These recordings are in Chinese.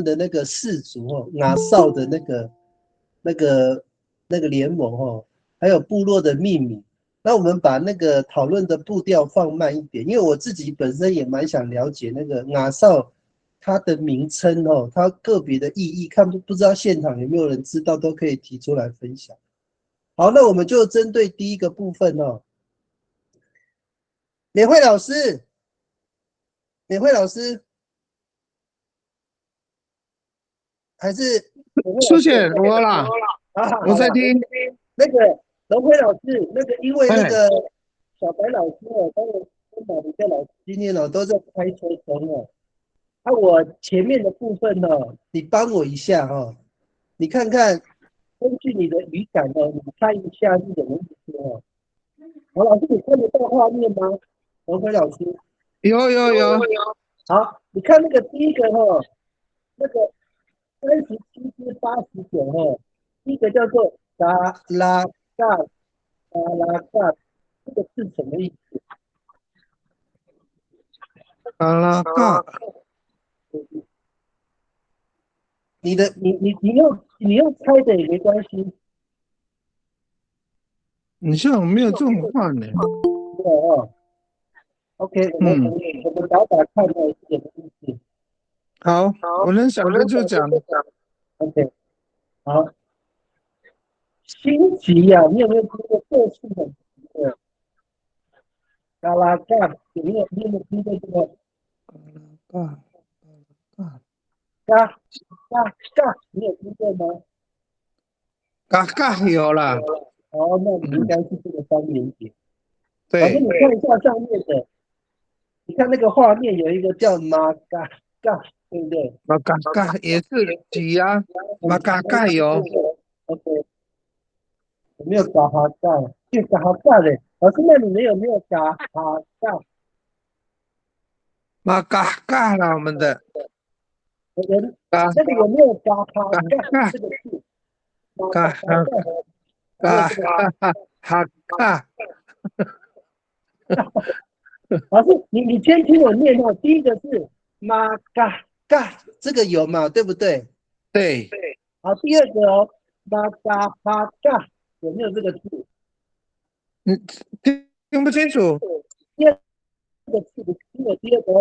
的那个氏族拿绍的那个联盟还有部落的命名。那我们把那个讨论的步调放慢一点，因为我自己本身也蛮想了解那个拿绍它的名称它个别的意义，不知道现场有没有人知道，都可以提出来分享。好，那我们就针对第一个部分美惠老师，美惠老师还是美惠老师？苏姐，我啦，我在听。那个龙辉老师，因为那哎，个小白老师跟马林克老师今天都在开车中我前面的部分你帮我一下你看看根据你的语感你看一下是什么意思好，老师你看得到画面吗？龙辉老师，有。好，你看那个第一个那个37至89第一个叫做嘎拉嘎嘎拉嘎，这个是什么意思？嘎拉嘎，你用猜的也没关系你像我没有这种话呢。OK，嗯，我们打打看是什么意思。好，我能想的就讲。OK，好，心急呀，你有没有听过这是很急的？嘎拉嘎，你有没有听过这个嘎嘎嘎嘎嘎？你有听过吗？嘎嘎有啦。那你应嗯，该是这个三连结。老师，对，你看一下上面的，你看那个画面有一个叫马嘎嘎，对不对？马嘎嘎也是挤呀，马嘎嘎有，OK，有没有嘎哈嘎？就嘎哈嘎嘞。老师，那你们有没有嘎哈嘎？马嘎嘎啦，我们的人嘎那个有没有嘎哈嘎嘎嘎这个字？马嘎嘎哈哈嘎，没有嘎这个哈哈哈嘎。老师，你先听我念第一个是马嘎嘎，这个有嘛？对不对？对，好，第二个马嘎哈嘎，有没有这个字？你听不清楚。第二个字，听我第二个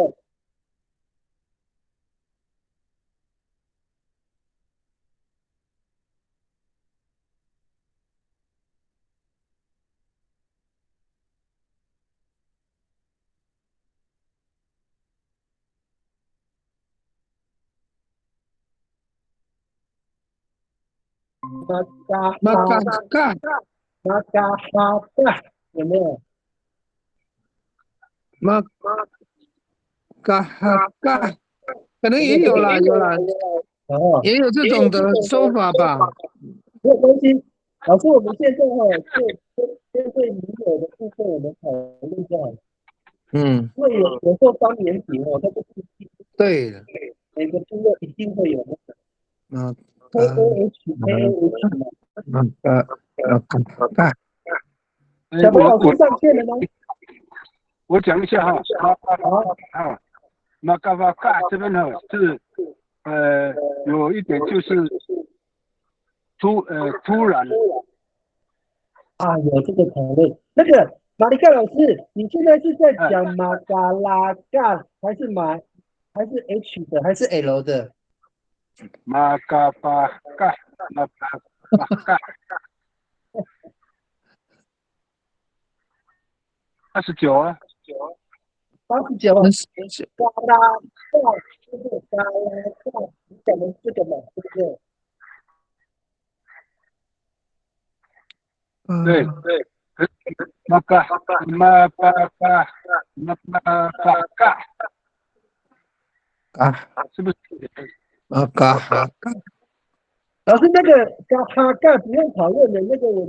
马嘎马嘎哈嘎马嘎哈嘎，有没有？马嘎哈嘎，可能也有啦，有啦，哦，也有这种的说法吧。没有关系。老师，我们现在就针对你有的部分我们讨论就好了。嗯，因为有时候方言体它不是对的。每个部落一定会有那个 马 K 嘎 O H 马 K O H 嘛。马嘎马嘎嘎。小白老师上线了吗？我讲一下哈，好，马嘎巴嘎这边呢是有一点就是突然有这个讨论。那个马里盖老师，你现在是在讲马嘎拉嘎还是 H 的还是 L 的？马嘎巴嘎马嘎巴嘎29啊，89那是嘎拉嘎，就是嘎拉嘎，你讲的这个嘛，对不对？对，马嘎马巴嘎马巴嘎嘎是不是？马嘎哈嘎。老师，那个嘎哈嘎不用讨论的，那个我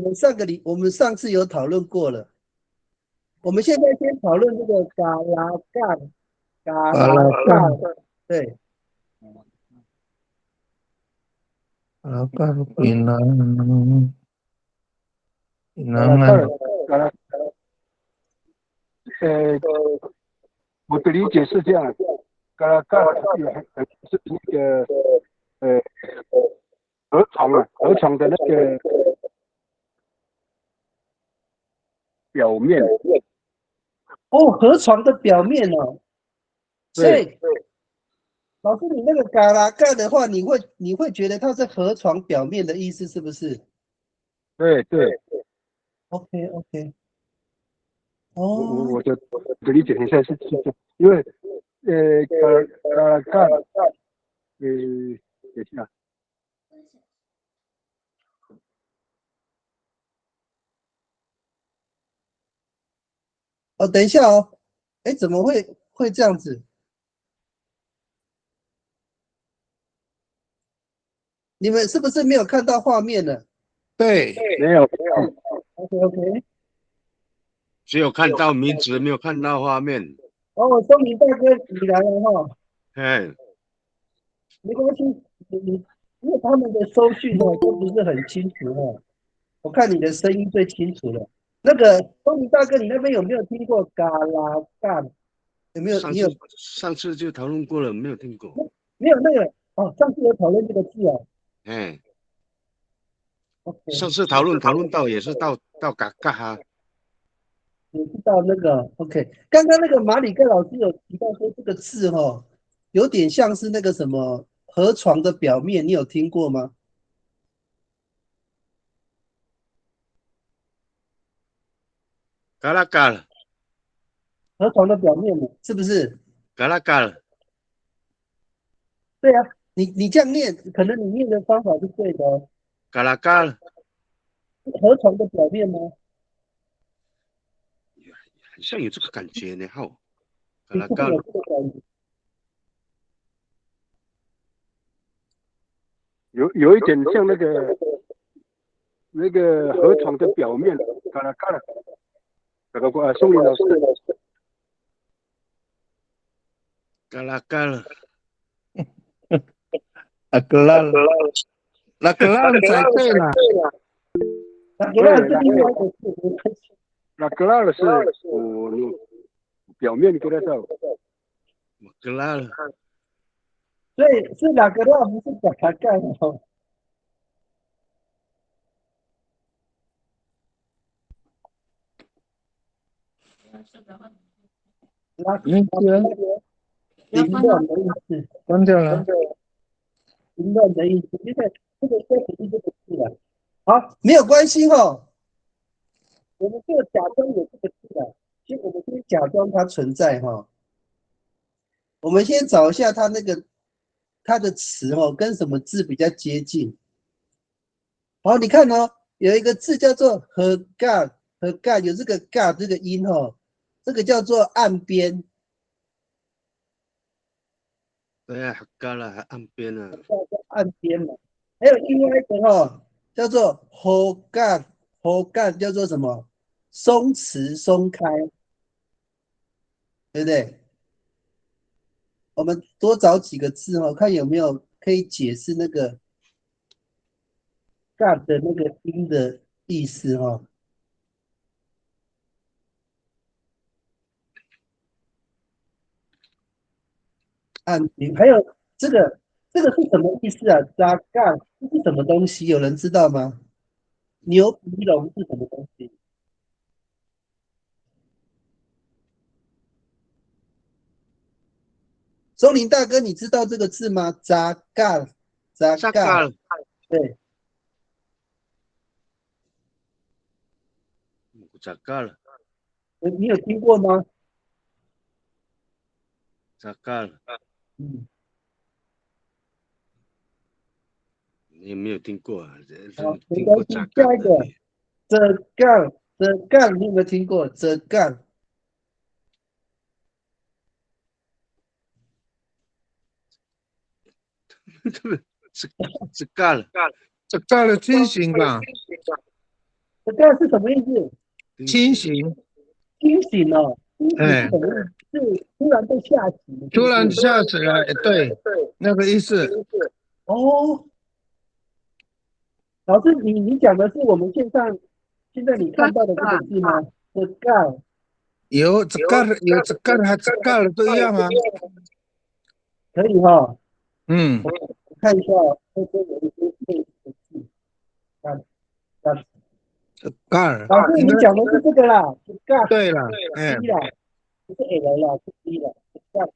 们上次有讨论过了。我们现在先讨论这个嘎拉嘎，嘎拉嘎拉嘎嘎，对，嘎嘎比南比嘎拉南安。嘎，呃，我的理解是这样，嘎啦嘎是那个河床啊，河床的那个表面。哦，河床的表面哦。所对以老师，你那个嘎啦嘎的话，你会觉得它是河床表面的意思，是不是对对， ？OK OK，我的理解很像是这样，因为嘎啦嘎，等一下，哦，等一下哦，哎，怎么会这样子？你们是不是没有看到画面呢对，没有， ？OK OK，只有看到名字，没有看到画面。哦，钟明大哥你来了哈，哎，没关系，因为他们的收讯哦都不是很清楚哦，我看你的声音最清楚了。那个钟明大哥，你那边有没有听过嘎啦嘎？有没有？上你有次就讨论过了，没有听过。没有那个？哦，上次有讨论这个字哦。哎， OK，上次讨论到也是到嘎嘎哈。也知道那个 OK，刚刚那个马里克老师有提到说这个字哦，有点像是那个什么河床的表面，你有听过吗？嘎啦嘎了，河床的表面嘛，是不是？嘎啦嘎了，对啊，你这样念，可能你念的方法是对的哦。嘎啦嘎了，河床的表面吗？好像有这个感觉呢。好，嘎你啦嘎了，是不是有这个感觉？有一点像那个河床的表面，嘎啦嘎啦，这个宋林老师，嘎啦嘎了，那个啦，那个啦才对啦。那给他是另外一个字，那嘎啦的是表面给它照，嘎啦了，所以是哪个啦？不是嘎嘎干哦。拉那个凌乱的意思，关掉了。凌乱的意思，因为这个说不是这个字了。好，没有关系哦，我们就假装有这个字了，其实我们先假装它存在哈。我们先找一下它那个它的词哦，跟什么字比较接近？好，你看哦，有一个字叫做和干，和干有这个干这个音哦，这个叫做岸边，对啊，嘎了还岸边啊。叫做岸边嘛。还有另外一个哦，叫做和干，和干叫做什么？松弛松开，对不对？我们多找几个字哦，看有没有可以解释那个干的那个音的意思哦。岸边，还有这个是什么意思啊？扎干这是什么东西？有人知道吗？牛皮龙是什么东西？松林大哥，你知道这个字吗？扎干，扎干，扎嘎了，对，扎嘎了，你有听过吗？扎嘎了，嗯，你有没有听过啊？好，没听关系，过扎嘎下一个的你？折干，折干，你有没有听过？折干，是嘎了，这盖了清醒吧？折干是什么意思？清醒，清醒哦，清醒哎是什么意思？是突然被吓醒，突然吓起来，对，那个意思。哦。老师，你讲的是我们线上现在你看到的这个字吗？折干，有这盖了，有这盖了，还这盖了都一样啊。可以哈。嗯，我看一下，这边有一些类似的字，干干。盖尔老师，应该你讲的是这个啦，是干对了，哎， D 啦，不是 L 啦，是 D 啦，是干。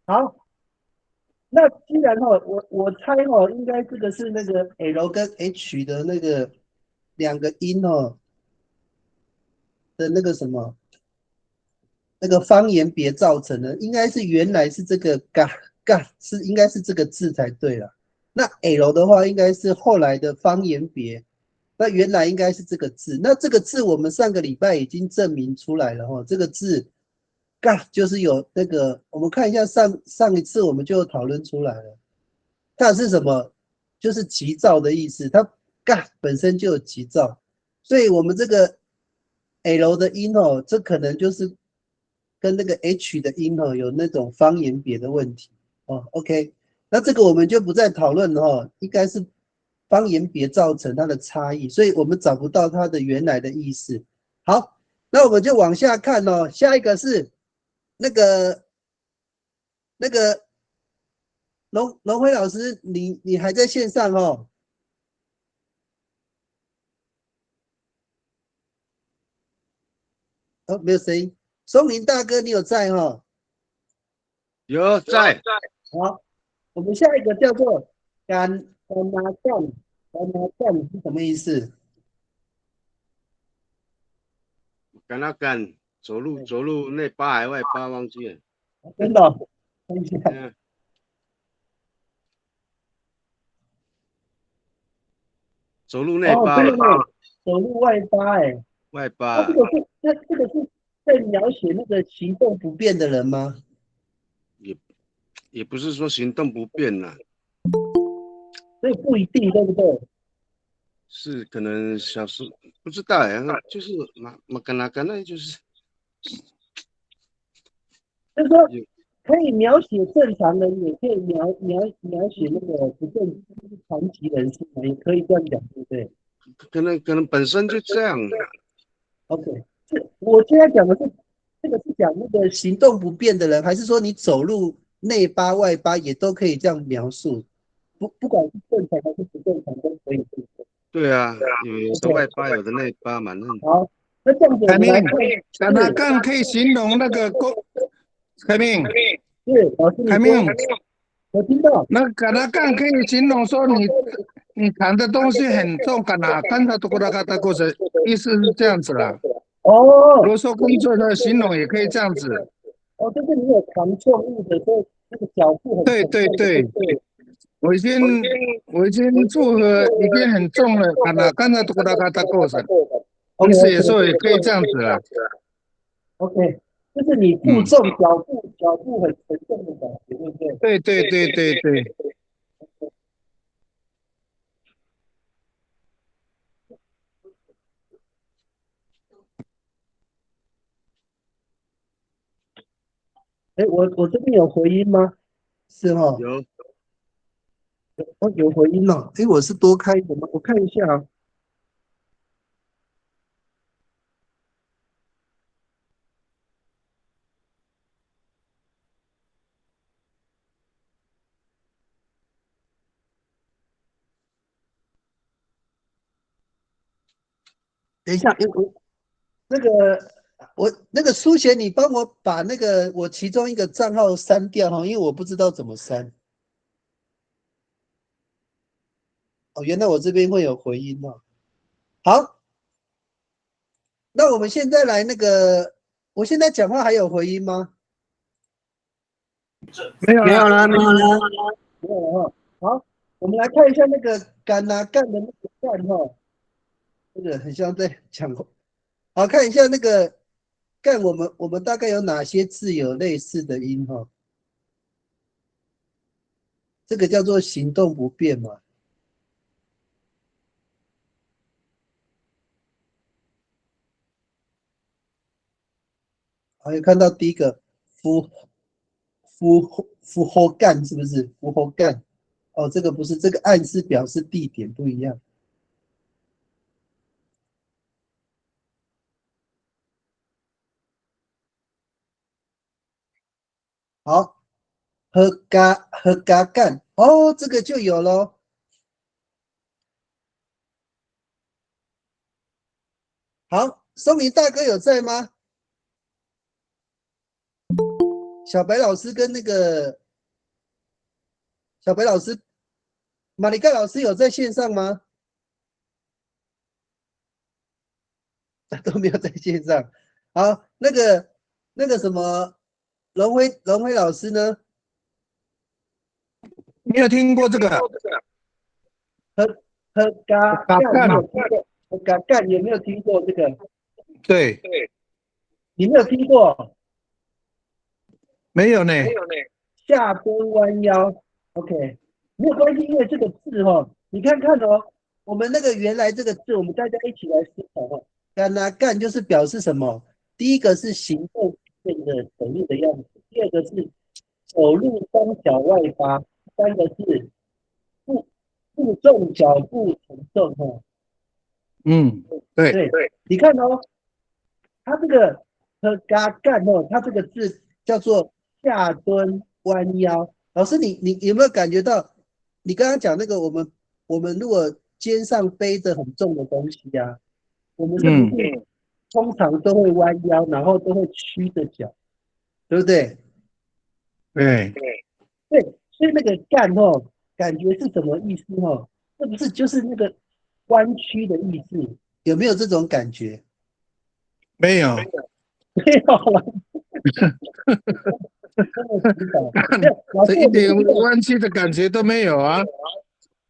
好，那既然哈，我猜哈，应该这个是那个 L 跟 H 的那个两个音哦的那个什么那个方言别造成的，应该是原来是这个嘎是应该是这个字才对了。那 L 的话应该是后来的方言别，那原来应该是这个字。那这个字我们上个礼拜已经证明出来了哈，这个字嘎就是有那个，我们看一下上一次我们就讨论出来了。它是什么？就是急躁的意思。它嘎本身就有急躁，所以我们这个 L 的音哦，这可能就是跟那个 H 的音哦有那种方言别的问题哦。OK，那这个我们就不再讨论了哦，应该是方言别造成它的差异，所以我们找不到它的原来的意思。好，那我们就往下看哦。下一个是那个龙辉老师，你还在线上哦？哦，没有声音。松林大哥，你有在哈？有在好，我们下一个叫做干拿干是什么意思？跟他干走路内八还外八忘记了。真的哦？看一下。嗯，走路内哦，八真的呢，走路外八哎。外那这八个是这个是在描写那个行动不便的人吗？也也不是说行动不便呐，所以不一定，对不对？是可能小时不知道哎，就是马跟他干那就是就是说有可以描写正常人，也可以描写那个不正就是残疾人士嘛，也可以这样讲，对不对可能本身就这样。？OK，是我现在讲的是这个是讲那个行动不便的人，还是说你走路内八外八也都可以这样描述？不管是正常还是不正常都可以，对不对对啊，有的外？OK，八，有的内八嘛，那好，那这样子我凯明，们来看，干拿干可以形容那个凯明，是老师你凯明，说，我听到，那干拿干可以形容说你扛的东西很重，干拿干的多过那个过程，意思是这样子啦。如哦果说工作的形容也可以这样子。哦，就是你有扛重物的，所以那个脚步很对沉重的，对对对，不对？我已经我已经负荷已经很重了，干拿干的多过那个过程，OK 意思也 OK 说也可以这样子啦。OK，就是你负嗯，重脚步很沉重的感觉，对不对？对对对对对。哎，我这边有回音吗？是哈，有哦，有回音了。哎，我是多开的吗？我看一下啊。等一下，哎，那个那个苏贤，你帮我把那个我其中一个账号删掉哈，因为我不知道怎么删。哦，原来我这边会有回音哦。好，那我们现在来那个，我现在讲话还有回音吗？没有了。没有了哈。好，我们来看一下那个干啊干的那个干哈，这个很像在讲话。好，看一下那个干，我们大概有哪些字有类似的音哈？这个叫做行动不便嘛。好，有看到第一个夫夫后干是不是？夫后干哦，这个不是，这个暗示表示地点不一样。好，和嘎干，这个就有咯。好，松林大哥有在吗？小白老师跟那个小白老师，马里盖老师有在线上吗？都没有在线上。好，那个什么，龙辉老师呢？你有听过这个和嘎嘎干？干有听过？和嘎干有没有听过这个？对，你没有听过？没有呢。下蹲弯腰 ，OK，没有关系，因为这个字你看看我们那个原来这个字，我们大家一起来思考干干就是表示什么？第一个是行动变的走路的样子，第二个是走路双脚外八，第三个是负重脚步承重对，你看它这个和嘎干它这个字叫做下蹲弯腰。老师，你有没有感觉到？你刚刚讲那个，我们如果肩上背着很重的东西啊，我们是不是通常都会弯腰，然后都会屈着脚，对不对？对，对，所以那个干感觉是什么意思是不是就是那个弯曲的意思？有没有这种感觉？没有，没有了，真的知道。老师，这一点弯曲的感觉都没有啊。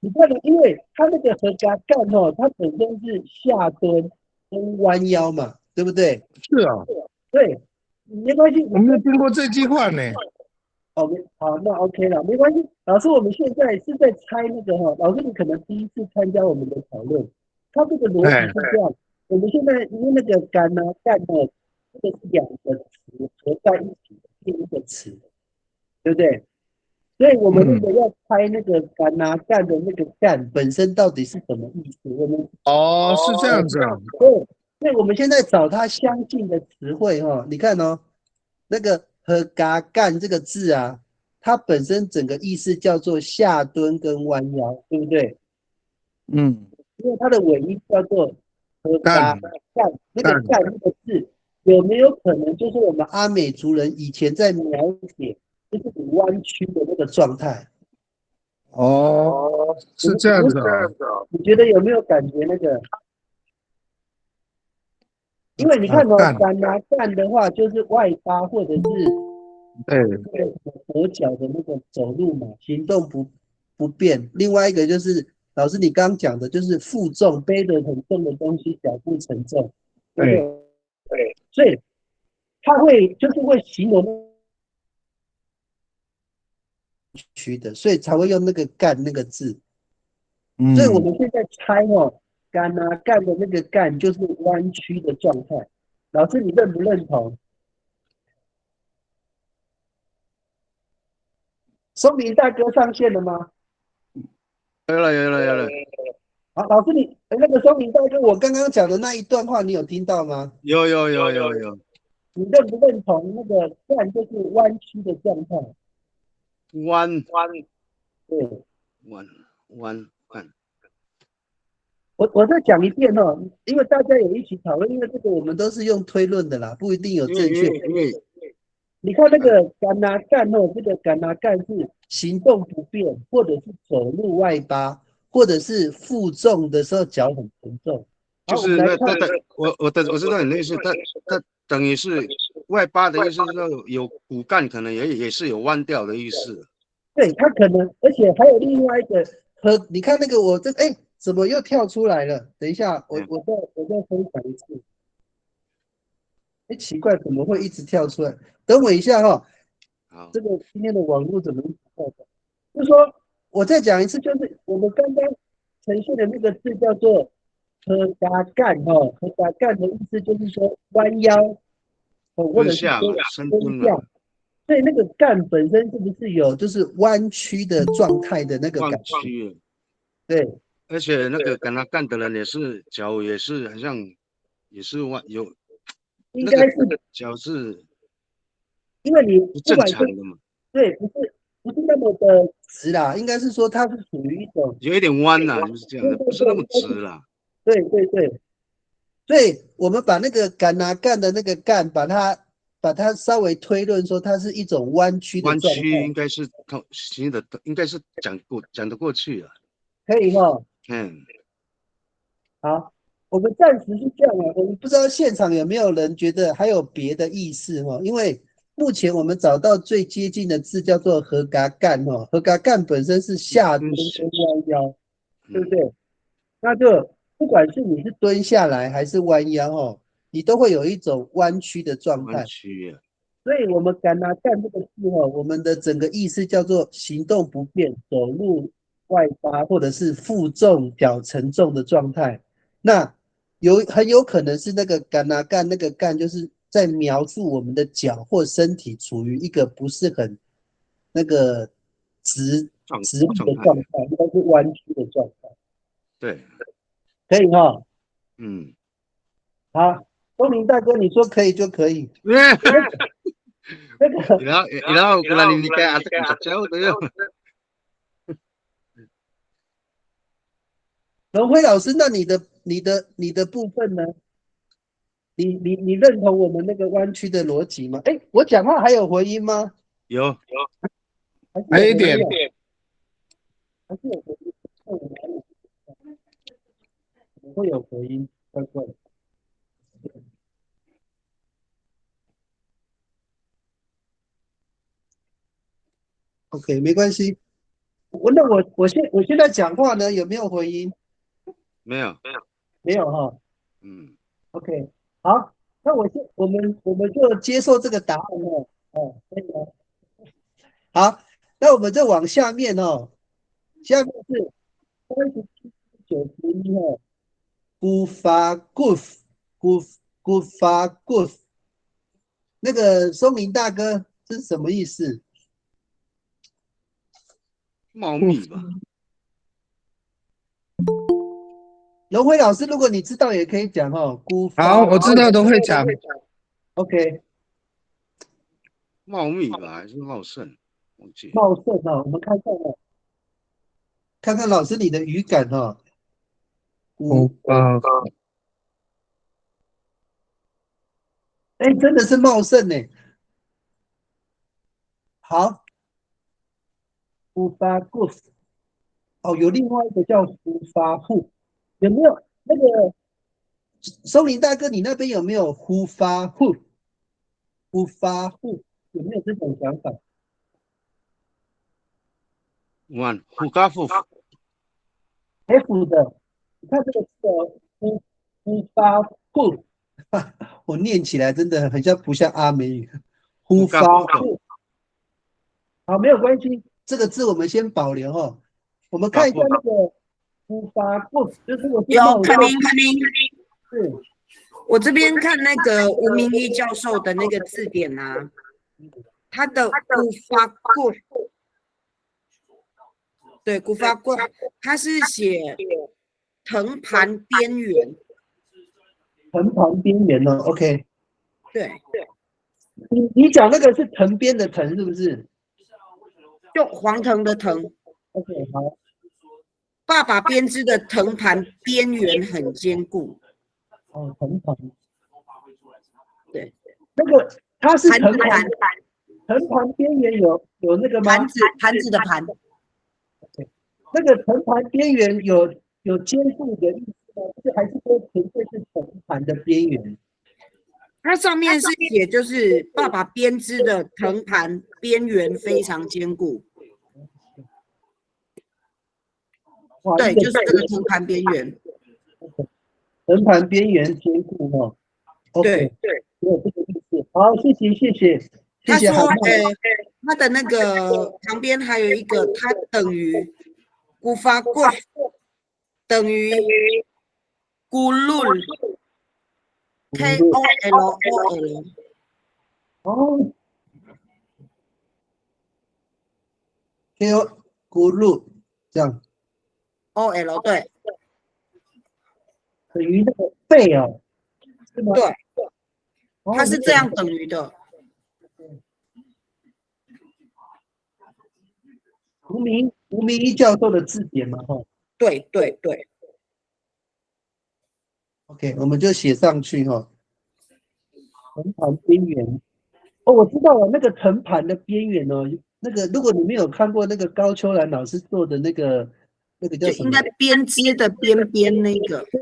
你看的，因为它那个和嘎干它本身是下蹲跟弯腰嘛，对不对？是啊，对，没关系。我没有听过这句话呢。好，那 OK 了，没关系。老师，我们现在是在猜那个老师你可能第一次参加我们的讨论，它这个逻辑是这样。我们现在因为那个干干这个是两个词合在一起的第一个词，对不对？所以我们如果要猜那个干的那个干本身到底是什么意思，我们是这样子啊。对，所以我们现在找它相近的词汇你看那个和嘎干这个字啊，它本身整个意思叫做下蹲跟弯腰，对不对？因为它的尾音叫做和嘎干，那个干那个字有没有可能就是我们阿美族人以前在描写就是你弯曲的那个状态？是这样子啊。你觉得有没有感觉那个？因为你看干的话就是外八或者是跛脚的那个走路嘛，行动不便。另外一个就是老师你刚刚讲的，就是负重，背着很重的东西，脚步沉重，对不对？所以他就是会形容曲的，所以才会用那个干那个字。所以我们现在猜干的那个干就是弯曲的状态。老师你认不认同？松林大哥上线了吗？有了。好，老师那个松林大哥，我刚刚讲的那一段话，你有听到吗？有。你认不认同那个干就是弯曲的状态？弯，对，弯。我再讲一遍因为大家有一起讨论，因为这个我们都是用推论的啦，不一定有正确。你看那个干这个干是行动不便，或者是走路外八，或者是负重的时候脚很沉重。就是那我知道你的意思，它等于是外八的意思，是有骨干，可能也是有弯掉的意思。对，它可能，而且还有另外一个你看那个我这怎么又跳出来了？等一下，我再分享一次。奇怪，怎么会一直跳出来？等我一下好，这个今天的网络怎么一直跳的？就是说，我再讲一次，就是我们刚刚呈现的那个字叫做和嘎干和嘎干的意思就是说弯腰或者是说深蹲下。所以那个干本身是不是有就是弯曲的状态的那个感觉？对，而且那个跟他干的人也是脚也是好像也是有，应该是脚是因为你不正常的嘛。对，不是那么的直啦，应该是说它是属于一种，有一点弯呐，就是这样的，对对不是那么对，直啦。对对对，所以我们把那个干拿干的那个干，把它稍微推论说它是一种弯曲的弯状态，曲应该是行的，应该是讲得过去啊。可以哈。嗯，好，我们暂时是这样啊，我们不知道现场有没有人觉得还有别的意思哈，因为目前我们找到最接近的字叫做合嘎干哈，合嘎干本身是下蹲跟弯腰，对不对？那就不管是你是蹲下来还是弯腰哦，你都会有一种弯曲的状弯态。曲啊。所以，我们干拿干这个字哦，我们的整个意思叫做行动不便、走路外八，或者是负重、脚沉重的状态。那很有可能是那个干拿干，那个干就是在描述我们的脚或身体处于一个不是很那个直直立的状态。状态，应该是弯曲的状态。对，可以哈、嗯。好，东明大哥，你说可以就可以。那个 然后过来你该atas kung sajaw to yun. 龙辉老师，那你的部分呢？你认同我们那个弯曲的逻辑吗？哎，我讲话还有回音吗？有，还是还有一点，还是有回音？怎么会有回音？怪怪的。OK，没关系。那我现在讲话呢，有没有回音？没有？没有哈。嗯， OK，好，那我们就接受这个答案哦。哦，可以了。好，那我们再往下面哦，下面是3791哦。Gufa goof，那个松明大哥，这是什么意思？茂密吧。龙辉老师，如果你知道也可以讲哦。好，我知道都会讲。OK，茂密吧，还是茂盛？忘记了。茂盛哦，我们看看哦，看看老师你的语感哦。哎，真的是茂盛呢。好，Gufa goof，哦，有另外一个叫Gufa hu，有没有那个松林大哥，你那边有没有Gufa hu？Gufa hu 有没有这种想法？ One hukafuf。F 的，你看这个字哦，呼发布，我念起来真的很像不像阿美语。呼发布，好，没有关系，这个字我们先保留哦。我们看一下那个呼发布，就是我有肯定，是我这边看那个吴明义教授的那个字典啊，他的古法过，对，古法过，他是写藤盘边缘，藤旁边缘哦。OK，对，你讲那个是藤边的藤是不是就黄藤的藤， ？OK， 好，爸爸编织的藤盘边缘很坚固，哦，藤旁，对，那个它是盘子的盘，藤旁边缘有那个吗？盘子的盘，那个藤盘边缘有坚固的意思吗？还是说纯粹是藤盘的边缘？它上面是写就是爸爸编织的藤盘边缘非常坚固，对，就是这个藤盘边缘。藤盘边缘坚固哦。对对，有这个意思。好，谢谢。他说，韩他的那个旁边还有一个，它等于古法过，等于咕噜 KOLOL，哦 ，K咕噜这样OL 对等于那个背哦，是吗？对，哦它是这样等于的。吴明一教授的字典嘛，哈对对对， ，OK，我们就写上去哈。藤盘边缘，哦，我知道了，那个藤盘的边缘哦，那个如果你没有看过那个高秋兰老师做的那个叫什么？就应该编织的边边那个，对，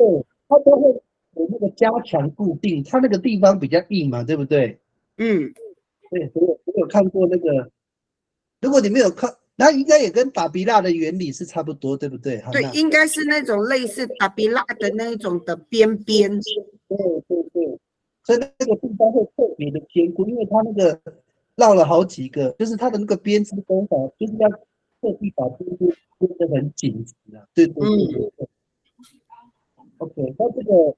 它都会有那个加强固定，它那个地方比较硬嘛，对不对？嗯，对，我有看过那个，如果你没有看，它应该也跟打比蜡的原理是差不多，对不对？好，对，那应该是那种类似达比拉的那一种的边边，对，所以那个地方会特别的坚固，因为它那个绕了好几个，就是它的那个编织工法，就是要特地把编得很紧实啊。对。OK，那这个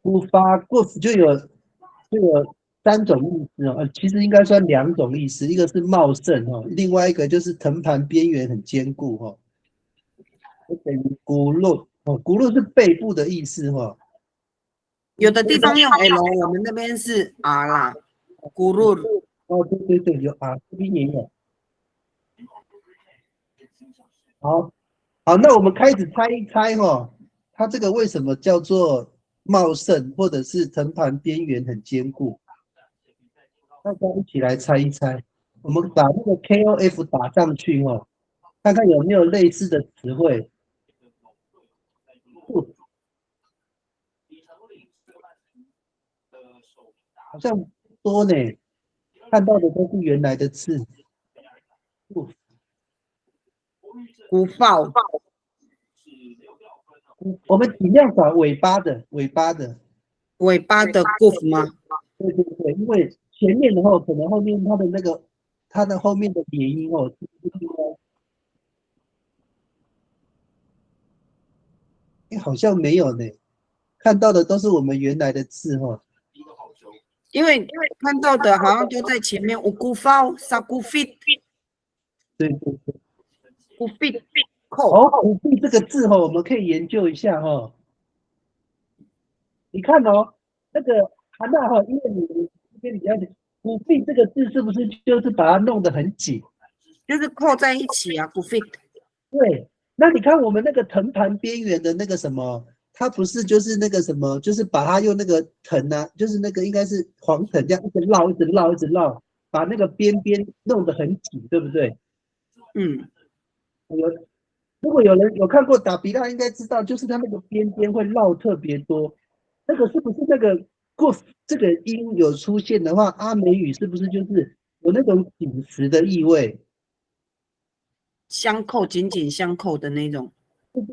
古发 goof 就有3种意思哦，其实应该算2种意思，一个是茂盛哦，另外一个就是藤盘边缘很坚固哦，就等于骨碌哦，骨碌是背部的意思哦。有的地方用 L，我们那边是 R 啦，咕噜。哦，对，有啊，这边也有。好，那我们开始猜一猜哈，它这个为什么叫做茂盛，或者是藤盘边缘很坚固？大家一起来猜一猜。我们把那个 KOF 打上去哦，看看有没有类似的词汇。好像多呢，看到的都是原来的字。鼓爆，我们尽量找尾巴的，尾巴的 goof 吗？对，因为前面的话，可能后面它的后面的叠音哦，好像没有呢，看到的都是我们原来的字哦。因为看到的好像都在前面，有鼓爆、杀鼓 fit、对，鼓 fit 扣，哦，虎臂这个字哦，我们可以研究一下哦。你看哦，那个韩娜哈，因为你这边比较虎臂这个字是不是就是把它弄得很紧？就是扣在一起啊，鼓 fit。对，那你看我们那个藤盘边缘的那个什么，它不是就是那个什么，就是把它用那个藤啊，就是那个应该是黄藤这样一直绕，一直绕，把那个边边弄得很紧，对不对？嗯，有如果有人有看过打比拉，应该知道，就是它那个边边会绕特别多。那个是不是那个 goof 这个音有出现的话，阿美语是不是就是有那种紧实的意味？相扣，紧紧相扣的那种。对，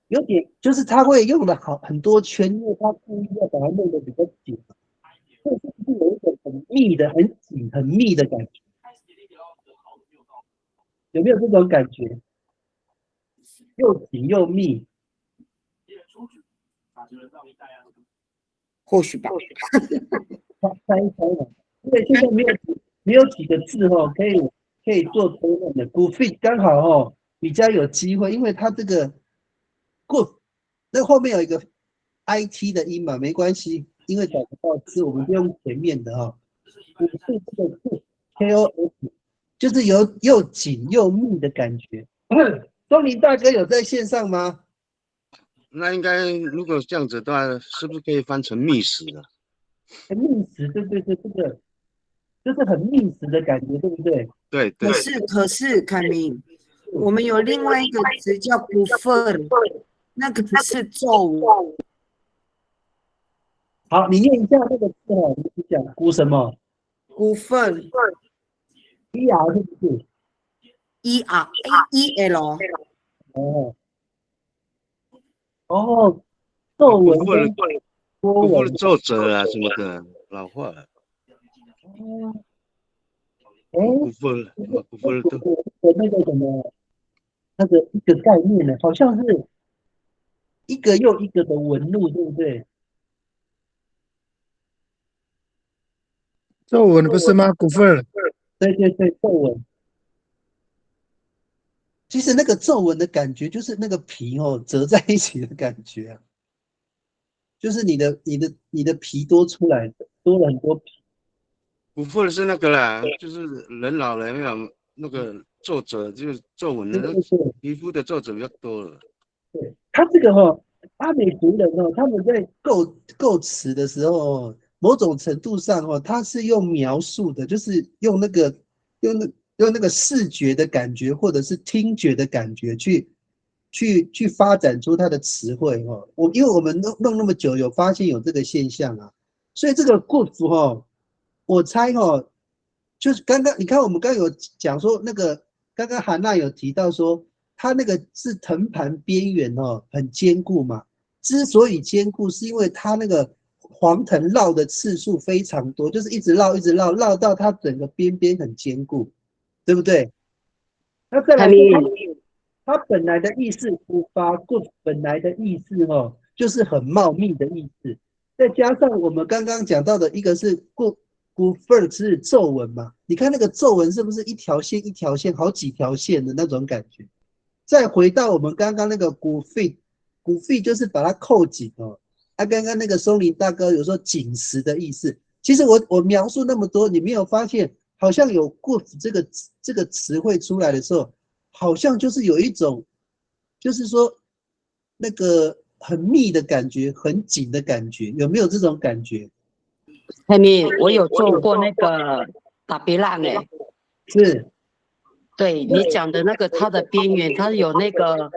有点，就是他会用的很多圈，因为他故意要把它弄得比较紧，所以是不是有一种很密的、很紧、很密的感觉？有没有这种感觉？又紧又密。或许吧。猜一猜嘛，因为现在没有几个字哦，可以做推论的。股 fit 刚好哦比较有机会，因为它这个 good 那后面有一个 it 的音嘛，没关系，因为找不到字，我们就用前面的哦。股 fit 这个字 KOF 就是有又紧又密的感觉。钟林大哥有在线上吗？那应该如果这样子的话，是不是可以翻成觅食的？很密实，对，这个就是很密实的感觉，对不对？对，可是，凯明，我们有另外一个词叫鼓分，那个是皱纹。好，你念一下那个字哦，你讲鼓什么鼓分？ER 是不是？ ，EL，哦皱纹辜负了跟波辜负了纹。作者啊什么的，老化了，辜负了都。那个什么，那个一个概念呢，好像是一个又一个的纹路，对不对？皱纹不是吗？股份对，皱纹。其实那个皱纹的感觉，就是那个皮哦折在一起的感觉啊，就是你的皮多出来的，多了很多皮。辜负的是那个啦，就是人老了没有那个作者，就是作文的，对对对皮肤的作者比较多了。对，他这个阿美族人他们在构词的时候，某种程度上他是用描述的，就是用那个视觉的感觉或者是听觉的感觉去发展出它的词汇因为我们弄那么久，有发现有这个现象啊，所以这个 good 我猜就是刚刚你看我们刚刚有讲说那个刚刚韩娜有提到说，它那个是藤盘边缘很坚固嘛。之所以坚固，是因为它那个黄藤绕的次数非常多，就是一直绕一直绕，绕到它整个边边很坚固，对不对？那再来它本来的意思，古法 good 本来的意思就是很茂密的意思，再加上我们刚刚讲到的一个是 good first 是皱纹嘛，你看那个皱纹是不是一条线一条线，好几条线的那种感觉？再回到我们刚刚那个古 fit 就是把它扣紧刚刚那个松林大哥有说紧实的意思，其实我描述那么多，你没有发现好像有 good 这个词汇出来的时候，好像就是有一种，就是说那个很密的感觉，很紧的感觉，有没有这种感觉？我有做过那个打别浪是，对你讲的那个它的边缘，它有那个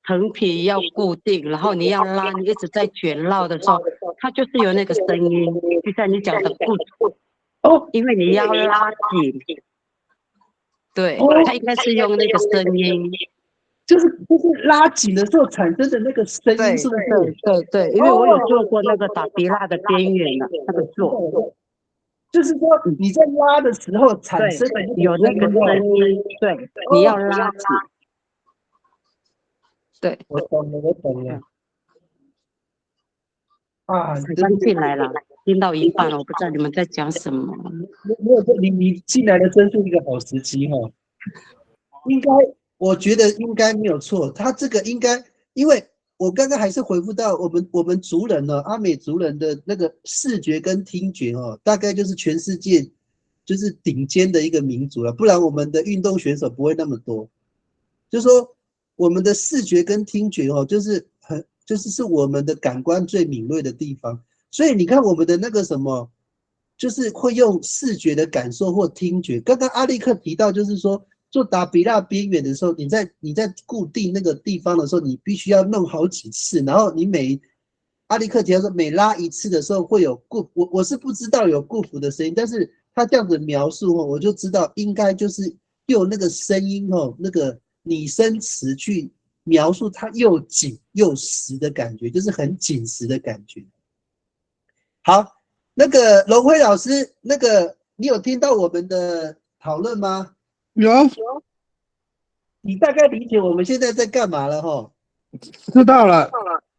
藤皮要固定，然后你要拉，你一直在卷绕的时候，它就是有那个声音，就像你讲的因为你要拉紧，对，它应该是用那个声音。就是拉紧的时候产生的那个声音，是不是？对，因为我有做过那个打别蜡的边缘的那个做，就是说你在拉的时候产生的有那个声音，对，你要拉紧。对，我懂了。刚进来了，听到一半了，我不知道你们在讲什么。没有，你进来的真是一个好时机应该，我觉得应该没有错。他这个应该，因为我刚刚还是回复到我们族人阿美族人的那个视觉跟听觉大概就是全世界就是顶尖的一个民族了，不然我们的运动选手不会那么多。就是说，我们的视觉跟听觉就是我们的感官最敏锐的地方。所以你看我们的那个什么，就是会用视觉的感受或听觉。刚刚阿力克提到，就是说做达比拉边缘的时候，你在固定那个地方的时候，你必须要弄好几次，然后阿力克提到说每拉一次的时候会有我是不知道有固服的声音，但是他这样子描述我就知道应该就是用那个声音那个拟声词去描述它又紧又实的感觉，就是很紧实的感觉。好，那个龙辉老师，那个你有听到我们的讨论吗？有你大概理解我们现在在干嘛了知道了。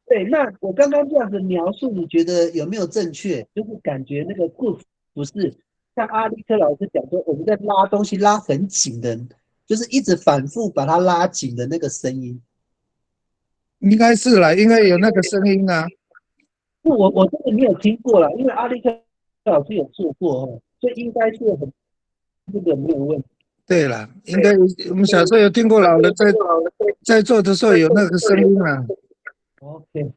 对，那我刚刚这样子描述，你觉得有没有正确？就是感觉那个 good 不是像阿力克老师讲说，我们在拉东西拉很紧的，就是一直反复把它拉紧的那个声音。应该是了，应该有那个声音啊。我真的没有听过了，因为阿力克老师有做过所以应该是这个没有问题。对了，应该我们小时候有听过老人在做的时候有那个声音啊。OK，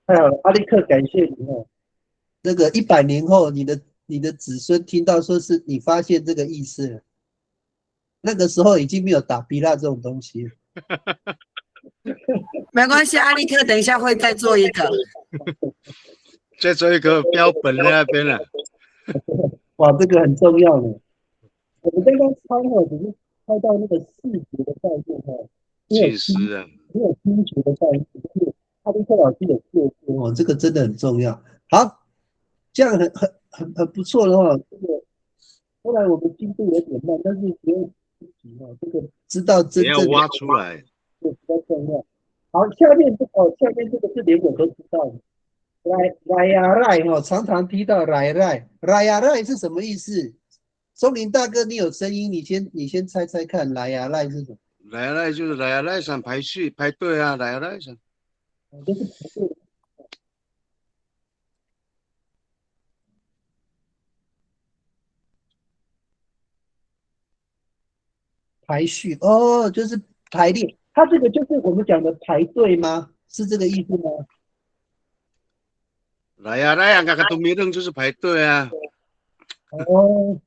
太好了，阿力克，感谢你那个100年后，你的子孙听到说是你发现这个意思了，那个时候已经没有打比拉这种东西了。没关系，阿力克等一下会再做一个。再做一个标本在那边了。哇，这个很重要的。我们刚刚猜只是猜到那个视觉的概念其实啊，没有听觉的概念，就是阿力克老师有做过这个真的很重要。好，这样很不错的这个后来我们进度有点慢，但是不用急这个知道真正也要挖出来。对，比较重要。好，下面这个是连我都知道的。来呀赖常常提到来呀赖是什么意思？松林大哥，你有声音，你先猜猜看，来呀赖是什么？来来就是来来上排队啊，来来上。就是排队。排序哦，就是排列。它这个就是我们讲的排队吗？是这个意思吗？来呀，那个都没认就是排队啊。哦，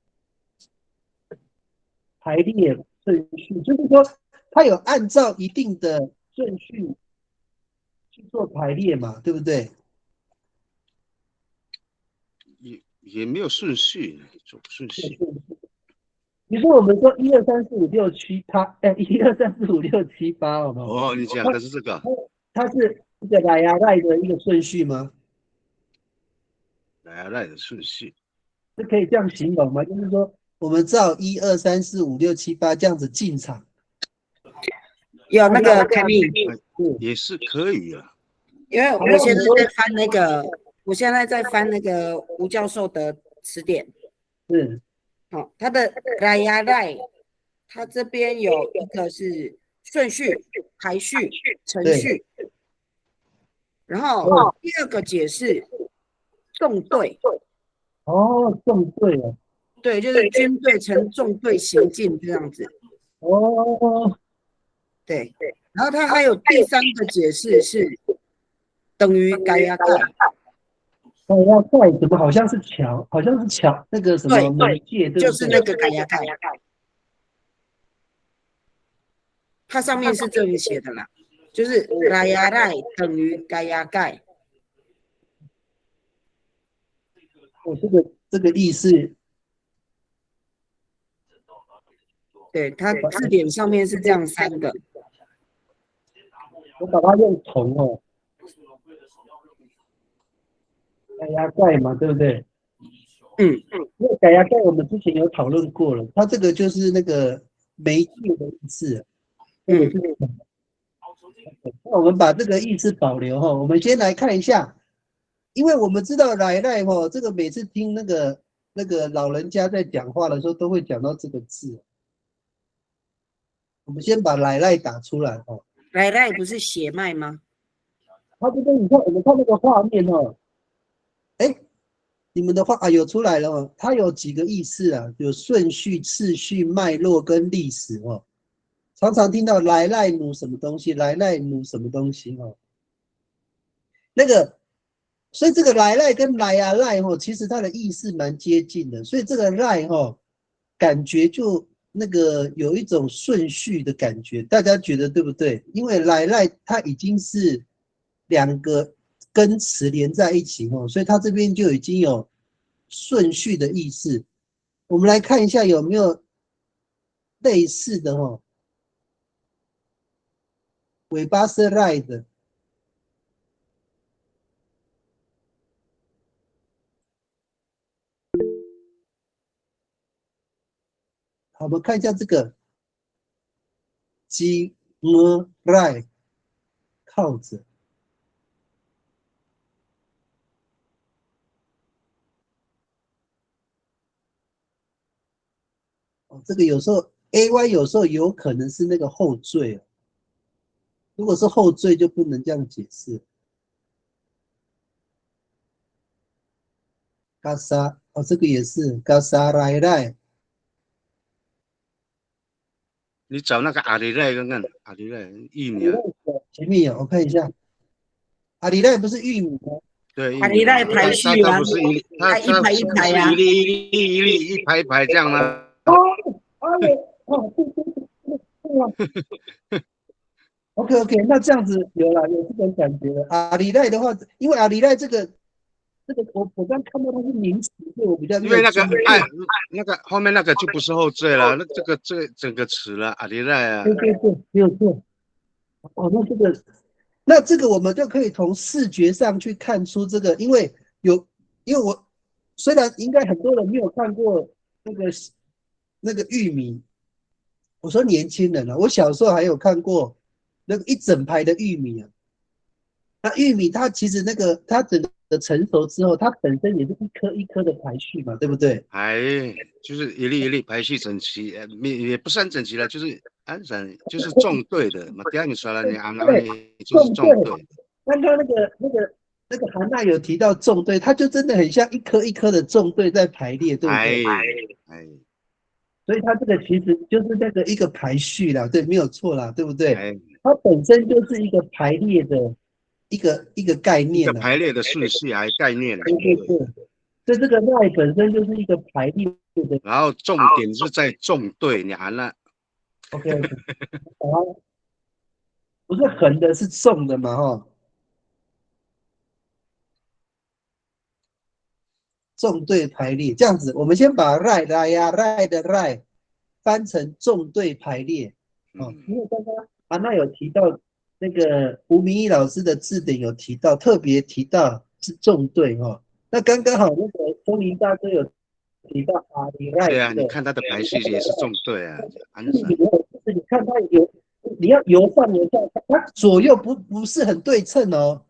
排列顺序，就是说它有按照一定的顺序去做排列嘛，对不对？也没有顺序，走顺序。比如说我们说1、2、3、4、5、6、7、8，1、2、3、4、5、6、7、8，好不好？哦，你讲的是这个。它是一个来呀赖的一个顺序吗？来的顺序。是可以这样形容吗？就是说我们照1、2、3、4、5、6、7、8这样子进场。有那个凯米，也是可以啊。因为我现在在翻那个，我现在在翻那个吴教授的词典。是。好，他的来呀赖，他这边有一个是顺序、排序、程序，然后第二个解释纵队。哦，纵队哦。对，就是军队呈纵队行进这样子。哦。对，然后它还有第三个解释是等于盖呀盖。盖呀盖怎么好像是桥？好像是桥那个什么媒介，对不对？就是那个盖呀盖。它上面是这么写的啦，就是来呀来等于盖呀盖。哦，这个意思。对，它字典上面是这样3个。我把它用铜哦，盖呀盖嘛，对不对？因为盖呀盖我们之前有讨论过了，它这个就是那个媒介的意思。那我们把这个意思保留哈，我们先来看一下，因为我们知道来赖哈，这个每次听那个老人家在讲话的时候，都会讲到这个字。我们先把来赖打出来哈。来赖不是血脉吗？他这边你看，我们看那个画面哦，哎，你们的话啊有出来了哦，它有几个意思啊？有顺序、次序、脉络跟历史哦。常常听到来赖努什么东西，来赖努什么东西哦。那个，所以这个来赖跟来呀赖哦，其实它的意思蛮接近的，所以这个赖哦，感觉就那个有一种顺序的感觉，大家觉得对不对？因为来赖它已经是2个根词连在一起哦，所以它这边就已经有顺序的意思。我们来看一下有没有类似的哦，尾巴是赖的。好，我们看一下这个鸡赖靠着。这个有时候 ay 有时候有可能是那个后缀，如果是后缀就不能这样解释。嘎沙哦，这个也是嘎沙来赖。你找那个阿里赖看看，阿里赖玉米啊。前面有，我看一下，阿里赖不是玉米吗？对，阿里赖排序它不是它一排一排呀，一粒一排一排这样吗？OK， 那这样子有了，有这种感觉了。阿里赖的话，因为阿里赖这个我刚看到它是名词，所以我比较因为那个那个后面那个就不是后缀了，那这整个词了，阿里赖啊。对，没有错。哦，那这个我们就可以从视觉上去看出这个，因为我虽然应该很多人没有看过那个玉米，我说年轻人啊，我小时候还有看过那个一整排的玉米啊。那玉米它其实它整个成熟之后，它本身也是一颗一颗的排序嘛，对不对？就是一粒一粒排序整齐，也不算整齐了，就是按整，就是纵队的。嘛，第二你说了，你按就是纵队。刚刚那个韩娜有提到纵队，它就真的很像一颗一颗的纵队在排列，对不对？所以它这个其实就是那个一个排序啦，对，没有错啦，对不对？哎，它本身就是一个排列的一个概一念啦。个排列的顺序还概念，对对对，所以这个赖本身就是一个排列的。然后重点是在重对，你喊了，OK OK，好，不是横的，是纵的嘛，哈。纵队排列，这样子，我们先把 right 来呀 right 的 right 翻成纵队排列。哦，因为刚刚安娜有提到那个吴明义老师的字典有提到，特别提到是纵队哦。那刚刚好那个钟林大哥有提到阿里 right 对啊，你的，看它的排序也是重对啊，安上是你就是你看它有，你要由上由下，它左右不是很对称哦。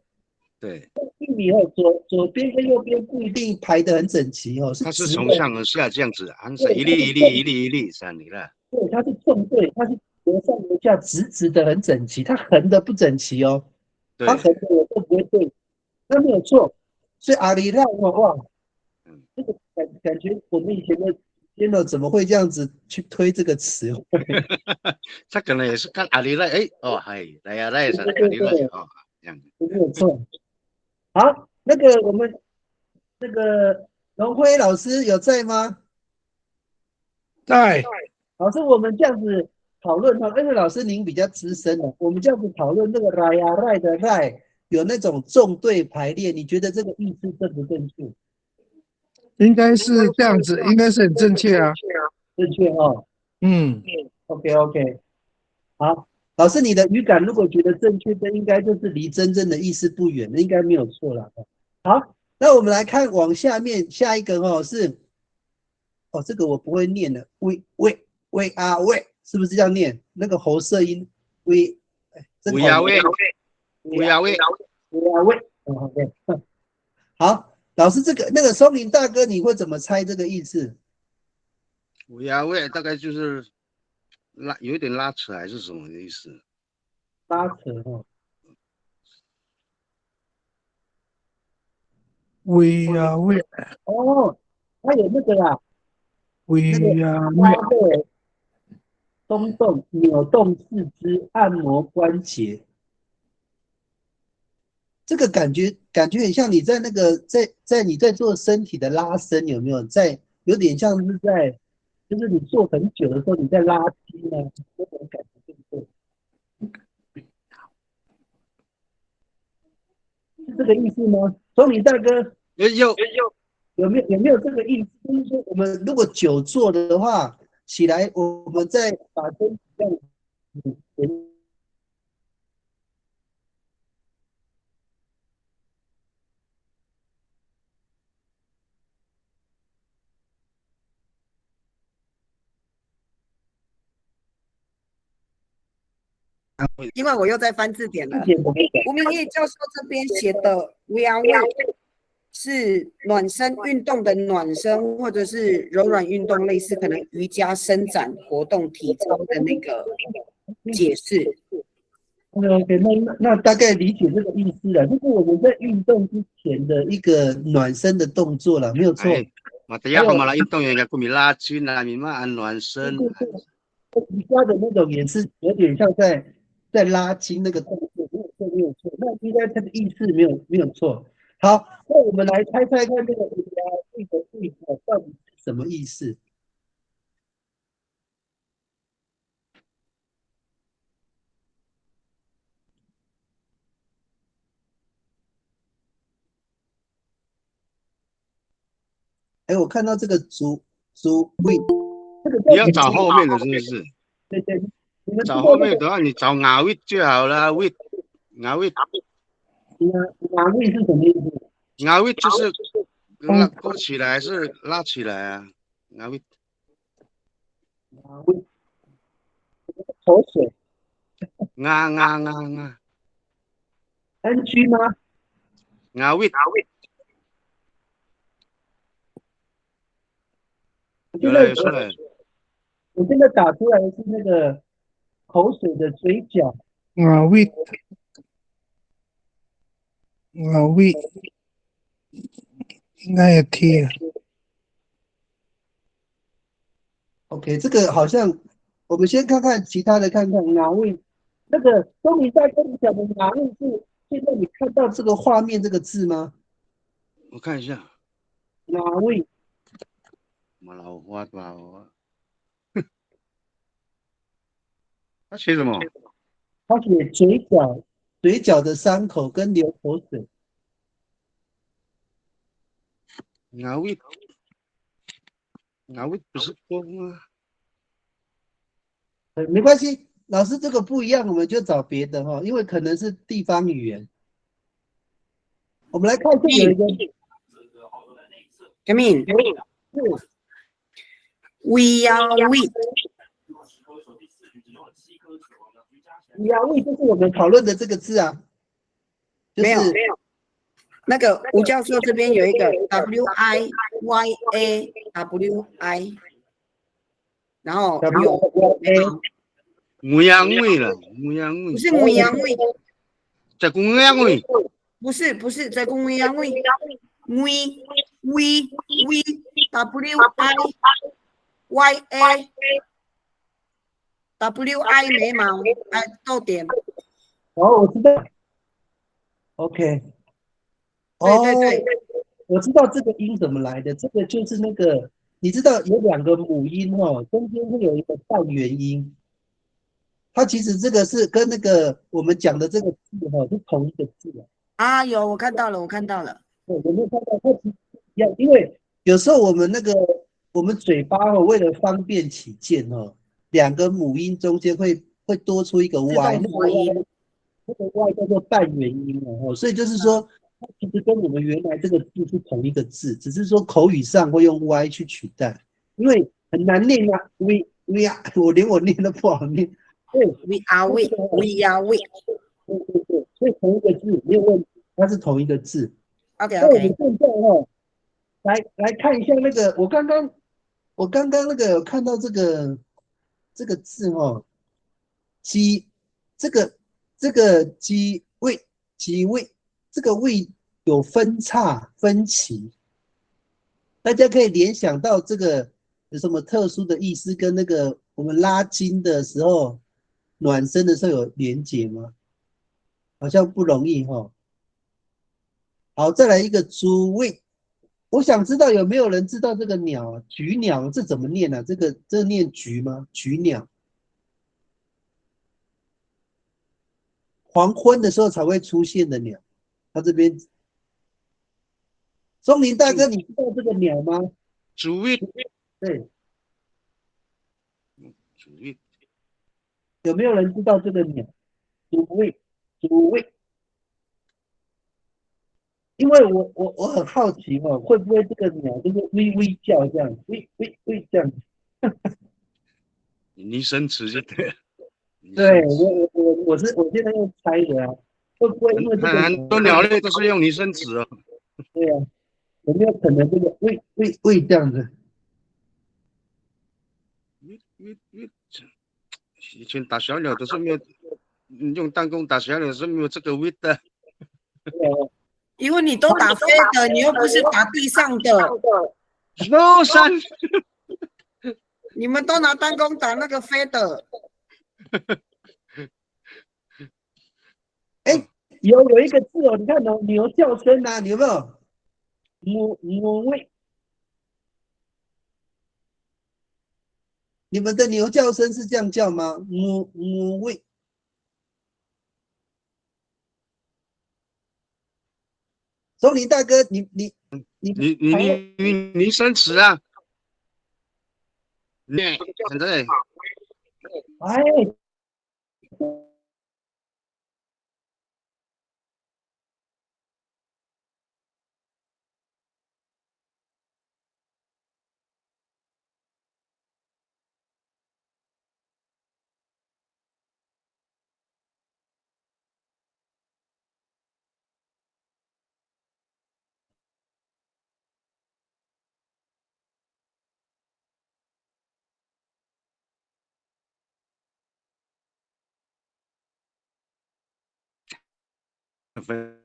对，玉米哦，左边跟右边不一定排得很整齐哦，是它是直的。从上而下这样子，安上对，一粒一粒一粒一粒上你了，对，它是纵队，它是由上由下直的很整齐，它横的不整齐哦，它对，横的有时候不会对，那没有错。所以阿里赖哦，哇，嗯，这个感觉我们以前的天哪，怎么会这样子去推这个词汇？他可能也是看阿里赖，哎，哦，嗨，来呀来上阿对对对，里赖哦，这样子，没有错。好，那个我们那个龙辉老师有在吗？在老师，我们这样子讨论哈，因为老师您比较资深了，我们这样子讨论这个赖呀赖的赖有那种纵队排列，你觉得这个意思正不正确？应该是这样子，应该是很正确啊。正确哦。嗯，OK OK，好，老师你的语感如果觉得正确，这应该就是离真正的意思不远，应该没有错了。好，那我们来看往下面下一个哦是哦这个我不会念的，we 啊 we 是不是这样念？那个喉舌音 we，这个乌鸦喂，乌鸦喂，喂，OK，好，老师这个那个松林大哥，你会怎么猜这个意思？乌鸦喂，大概就是拉有一点拉扯还是什么的意思？拉扯哦，we are we 哦，他有那个啦，we 那个 are 拉 we 的松动、扭动四肢、按摩关节，这个感觉很像你在那个在你在做身体的拉伸，有没有？有点像是在，就是你做很久的时候你在拉筋啊，那种感觉，对不对？是这个意思吗？所以大哥哎呦，有没有这个意思？就是说我们如果久坐的话，起来我们再把身体这样子因为我又在翻字典了。一点怎么讲？吴明义教授这边写的 "We are we" 是暖身运动的暖身，或者是柔软运动，类似可能瑜伽伸展活动、体操的那个解释。OK，那大概理解这个意思了，就是我们在运动之前的一个暖身的动作了，没有错。哎，马德亚好嘛啦，运动员嘅，顾米拉筋啊，米嘛按暖身，瑜伽的那种也是有点像在拉筋那个动作，没有错。那应该它的意思没有错。好，那我们来猜猜看这个瑜伽这个意思到底是什么意思？哎，我看到这个足 win，这个你要叫什么？找后面的是不是？对对，你们知找道那个后面的话，你找牙位就好了，位牙位哪 win 是什么意思？牙位就是拉勾起来是拉起来啊，牙位哪 win 口水 牙 NG 吗？牙位我现在有了有出来，我现在打出来的是那个口水的嘴角，啊 we 啊 we 应该也贴了。OK，这个好像我们先看看其他的，看看哪位那个钟明在跟你讲的哪位是现在你看到这个画面这个字吗？我看一下，哪位？马老花吧，他写什么？他写嘴角的伤口跟流口水。哪位不是光吗？没关系，老师这个不一样，我们就找别的哈，因为可能是地方语言。我们来看这有一个 Come in. We are we. 亚卫，就是我们讨论的这个字啊，就是没有，那个吴教授这边有一个 WIYAWI，然后有 WA 母羊位了，母羊位不是母羊位，在公羊位，不是在公羊位，we WIYA眉毛逗点，哦，我知道 ，OK，哦，对，我知道这个音怎么来的，这个就是那个，你知道有两个母音哦，中间会有一个半元音，它其实这个是跟那个我们讲的这个字哈是同一个字啊。有我看到了，对，有没有看到？它其实一样，因为有时候我们嘴巴哦，为了方便起见哦，两个母音中间会多出一个 y，自动发音，那个 y 叫做半元音哦，所以就是说，它其实跟我们原来这个字是同一个字，只是说口语上会用 y 去取代，因为很难念啊，we 啊，我念都不好念。对 we are we are we。对，所以同一个字没有问题，它是同一个字。OK 那我们 OK，现在哦。来看一下那个，我刚刚那个有看到这个字哦，机这个机位这个位有分叉分歧，大家可以联想到这个有什么特殊的意思，跟那个我们拉筋的时候暖身的时候有连结吗？好像不容易哈。好，再来一个诸位。我想知道有没有人知道这个鸟啊？菊鸟这怎么念啊？这念菊吗？菊鸟，黄昏的时候才会出现的鸟。他这边，钟林大哥，你知道这个鸟吗？主位，对，主位，有没有人知道这个鸟？主谓，因为我很好奇哦，会不会这个鸟就是微微叫这样，微这样？拟声词就对了。对，我现在用猜的啊，会不会因为这个很多鸟类都是用拟声词哦。对啊，有没有可能这个喂这样子？以前打小鸟都是没有用弹弓打小鸟是没有这个位的。因为你都打飞的，你又不是打地上的，高山，你们都拿弹弓打那个飞的。哎，有一个字哦，你看哦，牛叫声啊，你有没有？母喂，你们的牛叫声是这样叫吗？母喂，钟林大哥，你拟声词啊？现在哎，分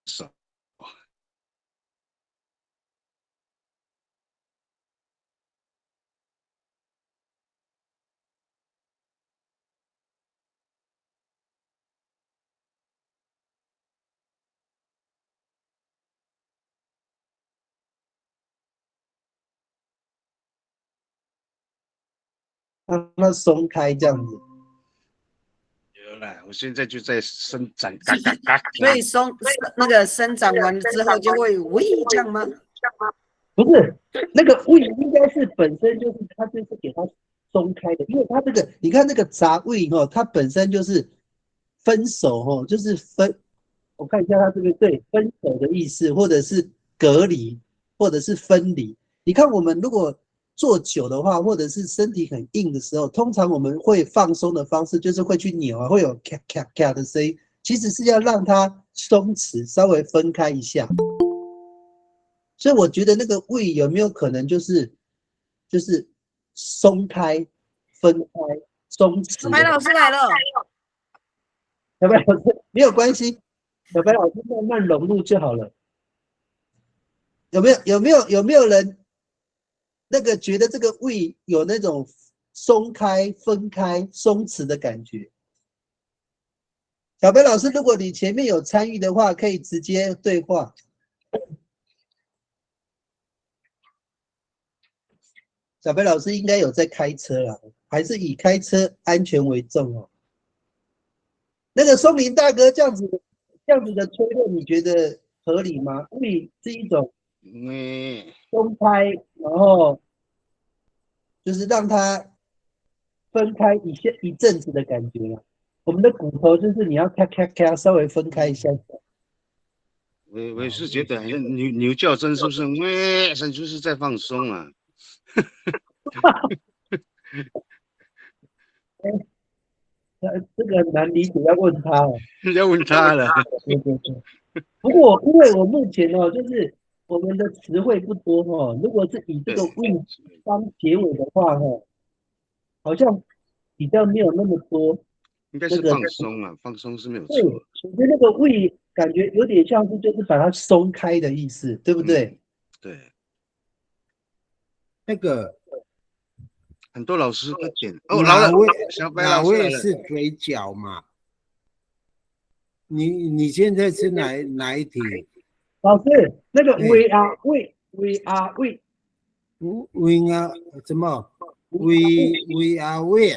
少。让它松开这样子。有了，我现在就在伸展，嘎嘎嘎。所以那个生长完之后就会喂这样吗？不是，那个胃应该是本身就是它就是给它松开的，因为它这个你看那个杂胃哈，它本身就是分手哈，就是分。我看一下它这个对分手的意思，或者是隔离，或者是分离。你看我们如果坐久的话，或者是身体很硬的时候，通常我们会放松的方式就是会去扭啊，会有咔咔咔的声音，其实是要让它松弛，稍微分开一下。所以我觉得那个胃有没有可能就是松开、分开、松弛？白老师来了，小白老师没有关系，小白老师慢慢融入就好了。有没有人那个觉得这个胃有那种松开、分开、松弛的感觉？小白老师，如果你前面有参与的话，可以直接对话。小白老师应该有在开车啦，还是以开车安全为重哦。那个松林大哥这样子的推论，你觉得合理吗？胃是一种松开，然后就是让它分开一阵子的感觉啦。我们的骨头就是你要咔咔咔稍微分开一下。我也是觉得好像牛叫声是不是？就是在放松啊。这个很难理解，要问他哦。要问他了。对。不过因为我目前哦，就是我们的词汇不多哦，如果是以这个胃当结尾的话哦，好像比较没有那么多。应该是放松啊，放松是没有错。对，我觉得那个胃感觉有点像是就是把它松开的意思，对不对？对。那个很多老师会点哦，哪位是嘴角嘛？你现在是哪一题？老师，那个胃啊什么胃啊胃，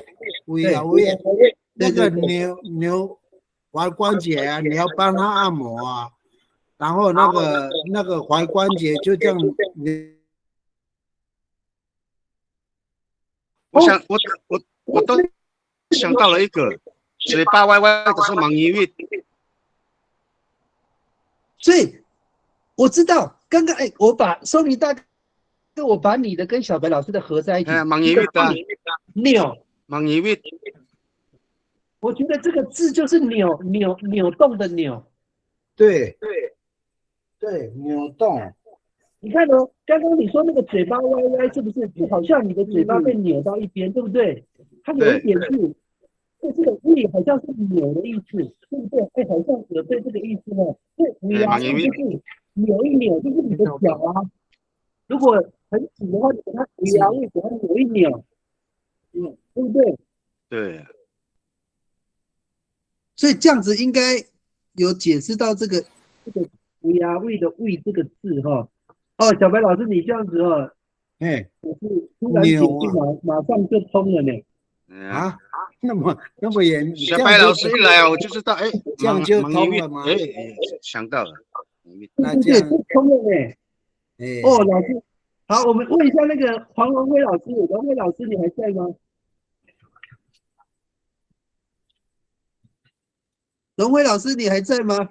那个牛踝关节啊，你要帮他按摩啊，然后那个踝关节就这样我都想到了一个，嘴巴歪歪的是盲鱼胃。所以我知道，刚刚我把松林大哥，我把你的跟小白老师的合在一起。盲鱼胃的扭，盲鱼胃。我觉得这个字就是扭动的扭。对，扭动。你看哦，刚刚你说那个嘴巴歪歪，是不是好像你的嘴巴被扭到一边，对不对？它有一点是，这个胃好像是扭的意思，对不对？好像有对这个意思呢。对，胃啊，就是扭一扭，就是你的脚啊。如果很紧的话，你给它胃啊胃给它扭一扭，对不对？对。所以这样子应该有解释到这个胃啊胃的胃这个字哈。哦，小白老师，你这样子哦，我是突然点进马上就通了呢。啊，那么严？小白老师一来，我就知道，这样就通了吗？想到了，那这样通了呢。哦，老师，好，我们问一下那个黄文辉老师，文辉老师你还在吗？文辉老师你还在吗？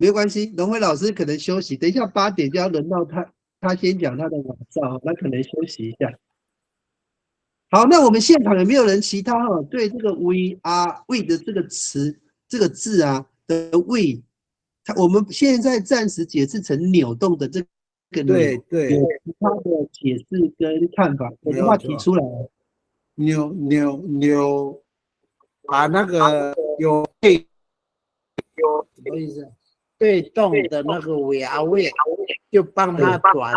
没关系，龙辉老师可能休息，等一下8点就要轮到他先讲他的晚上，那可能休息一下。好，那我们现场有没有人其他对这个 we 的这个词这个字啊的 we， 我们现在暂时解释成扭动的这个对，有其他的解释跟看法，有的话提出来。扭，把那个有什么意思？被动的那个胃啊胃，就帮他转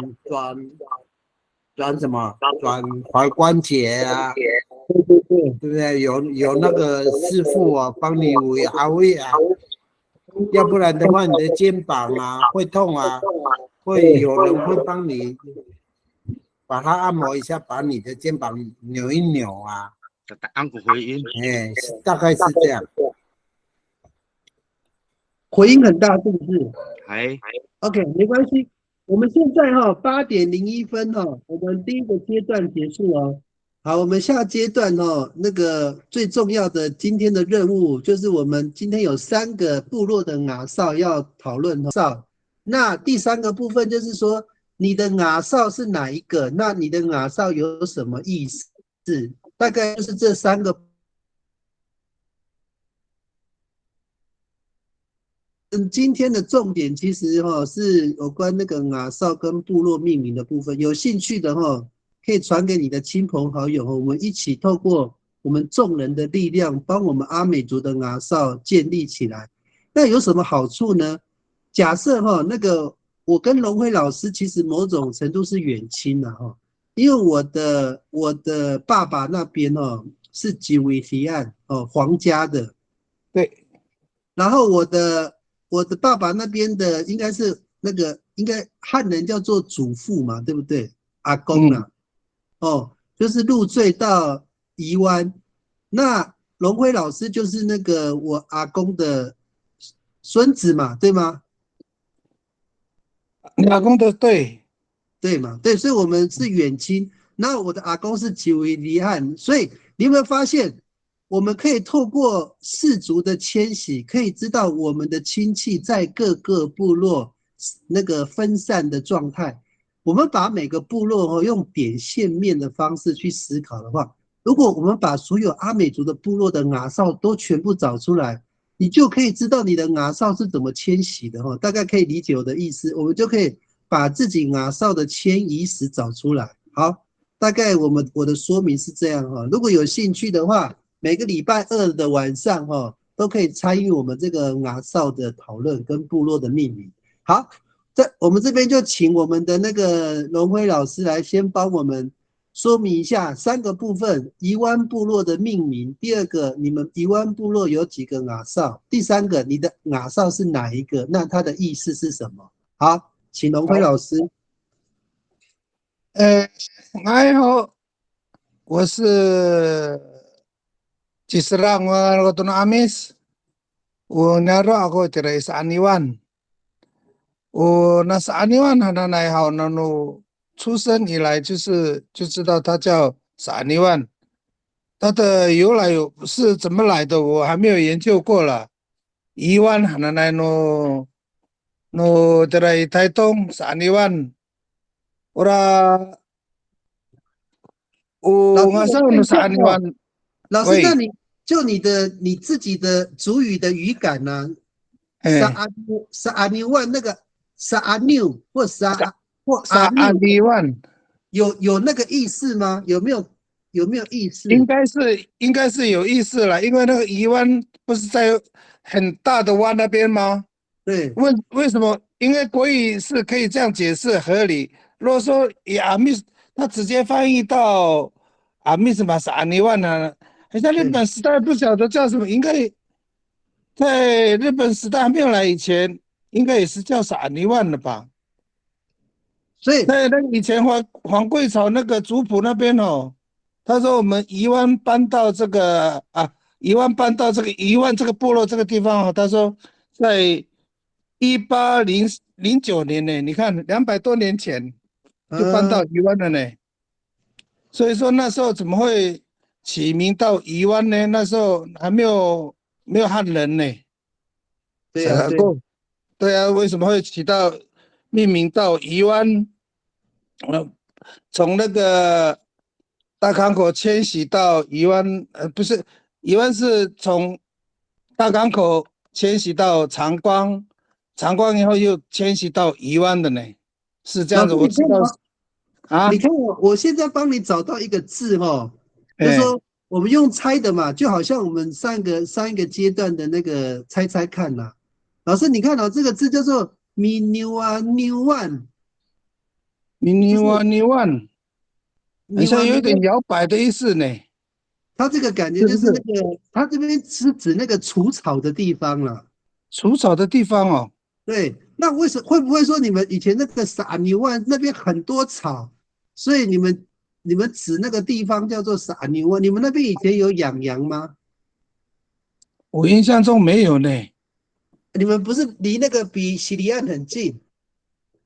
什么？转踝关节啊，对不对？有那个师傅啊，帮你胃啊胃啊，要不然的话，你的肩膀啊会痛啊，会有人会帮你把它按摩一下，把你的肩膀扭一扭啊，安骨回音。哎，大概是这样。回音很大，是不是还？OK， 没关系。我们现在8:01我们第一个阶段结束哦。好，我们下阶段那个最重要的今天的任务就是我们今天有3个部落的雅少要讨论少。那第3个部分就是说，你的雅少是哪一个？那你的雅少有什么意思？大概就是这3个。今天的重点其实是有关那个雅少跟部落命名的部分，有兴趣的可以传给你的亲朋好友我们一起透过我们众人的力量，帮我们阿美族的雅少建立起来。那有什么好处呢？假设那个我跟龙辉老师其实某种程度是远亲的因为我的爸爸那边是吉维提案皇家的，对，然后我的爸爸那边的应该是那个应该汉人叫做祖父嘛，对不对？阿公啊，就是入赘到宜湾。那龙辉老师就是那个我阿公的孙子嘛，对吗？你阿公的对嘛，对，所以我们是远亲。那我的阿公是吉维离汉，所以你有没有发现？我们可以透过氏族的迁徙，可以知道我们的亲戚在各个部落那个分散的状态。我们把每个部落用点线面的方式去思考的话，如果我们把所有阿美族的部落的雅少都全部找出来，你就可以知道你的雅少是怎么迁徙的大概可以理解我的意思。我们就可以把自己雅少的迁移史找出来。好，大概我的说明是这样如果有兴趣的话，每个礼拜2的晚上都可以参与我们这个雅少的讨论跟部落的命名。好，我们这边就请我们的那个龙辉老师来先帮我们说明一下3个部分：宜湾部落的命名，第2个你们宜湾部落有几个雅少，第3个你的雅少是哪一个，那它的意思是什么？好，请龙辉老师。你好，我是Cisrang Rotuna Amis, Naro ako tira sa Aniwan. Nasa Aniwan hananay好nanu 出生以来就知道他叫撒尼万，他的由来是怎么来的我还没有研究过了。宜湾hananay no tira台东撒尼万，ora nga sa no sa Aniwan。老师，那你自己的族语的语感呢？撒阿尼万那个撒阿纽或撒阿尼万有那个意思吗？有没有意思？应该是有意思了，因为那个宜湾不是在很大的湾那边吗？对。为什么？因为国语是可以这样解释合理。如果说以阿密斯，他直接翻译到阿密斯嘛是阿尼万呢？好像日本时代不晓得叫什么，应该在日本时代还没有来以前，应该也是叫撒尼万的吧？所以在那个以前黄贵草那个族谱那边他说我们宜湾搬到这个宜湾搬到这个宜湾这个部落这个地方他说在1809年呢，你看200多年前就搬到宜湾了呢。所以说那时候怎么会起名到宜湾呢？那时候还没有汉人呢。对啊，对啊，为什么会命名到宜湾？从那个大港口迁徙到宜湾，不是宜湾是从大港口迁徙到长光，长光以后又迁徙到宜湾的呢，是这样子。我知道你看我现在帮你找到一个字就是说我们用猜的嘛，就好像我们上一个阶段的那个猜看啦。老师，你看这个字叫做 Minuan， 好像有点摇摆的意思呢。它这个感觉就是那个，它这边是指那个除草的地方了。除草的地方对，那会不会说你们以前那个撒尼万那边很多草，所以你们指那个地方叫做撒牛湾，你们那边以前有养羊吗？我印象中没有呢，你们不是离那个比西里岸很近，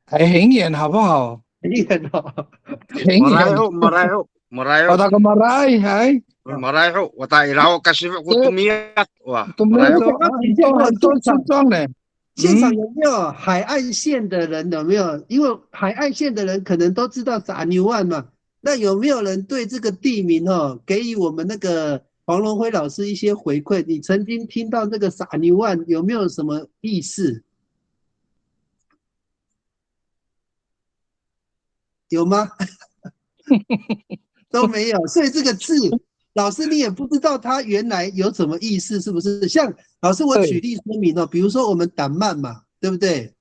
还很远，好不好？很远哦。很远。我那个马来还Maraho, wata irao kasi kutumiat wa. 都没有 Maraho. 都很多村庄呢。现场有没有海岸线的人？有没有？因为海岸线的人可能都知道撒牛湾嘛。那有没有人对这个地名给予我们那个黄龙辉老师一些回馈？你曾经听到这个撒牛湾有没有什么意思？有吗？都没有。所以这个字，老师你也不知道它原来有什么意思，是不是？像老师我举例说明比如说我们党曼嘛，对不对？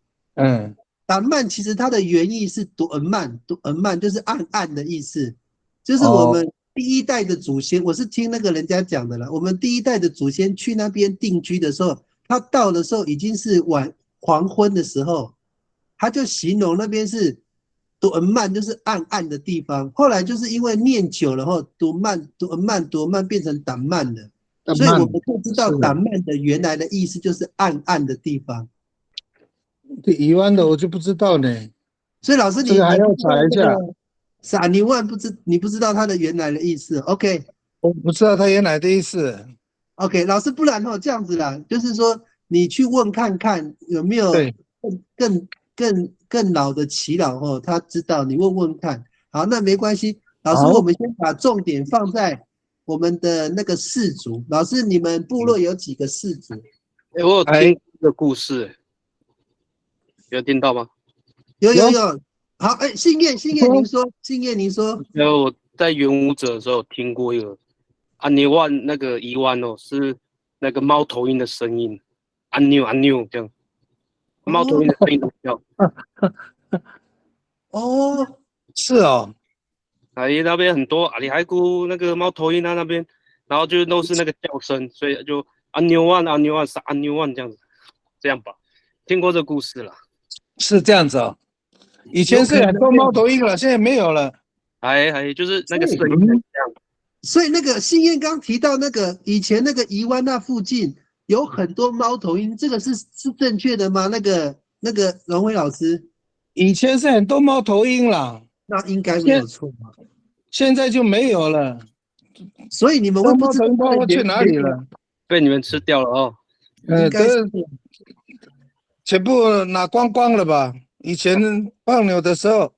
党曼其实它的原意是独恩曼就是暗暗的意思，就是我们第一代的祖先，我是听那个人家讲的啦，我们第一代的祖先去那边定居的时候，他到的时候已经是黄昏的时候，他就形容那边是独恩曼，就是暗暗的地方。后来就是因为念久了独恩曼变成党曼了，所以我们就知道党曼的原来的意思就是暗暗的地方。这宜湾的我就不知道呢，所以老师你这个还要查一下。撒牛湾你不知道它的原来的意思 ，OK？ 我不知道它原来的意思。OK， 老师，不然这样子啦，就是说你去问看看有没有更老的耆老他知道，你问问看。好，那没关系，老师，我们先把重点放在我们的那个氏族。老师，你们部落有几个氏族？我有听这个故事，有听到吗？有。好，信燕您说，我在元武者的时候听过一个安尼万那个伊湾是那个猫头鹰的声音，安妞这样，猫头鹰的声音叫。是哦。那边很多阿里海姑那个猫头鹰那边，然后就都是那个叫声，所以就安妞万是安妞万这样子，这样吧，听过这故事了。是这样子哦。以前是很多猫头鹰了，现在没有了。还就是那个声音这样。所以那个信燕刚提到那个以前那个宜湾那附近有很多猫头鹰，这个是正确的吗？那个荣辉老师，以前是很多猫头鹰啦，那应该没有错吧？现在就没有了。所以你们会不知道猫头鹰去哪里了？被你们吃掉了哦。全部拿光光了吧？以前放牛的时候，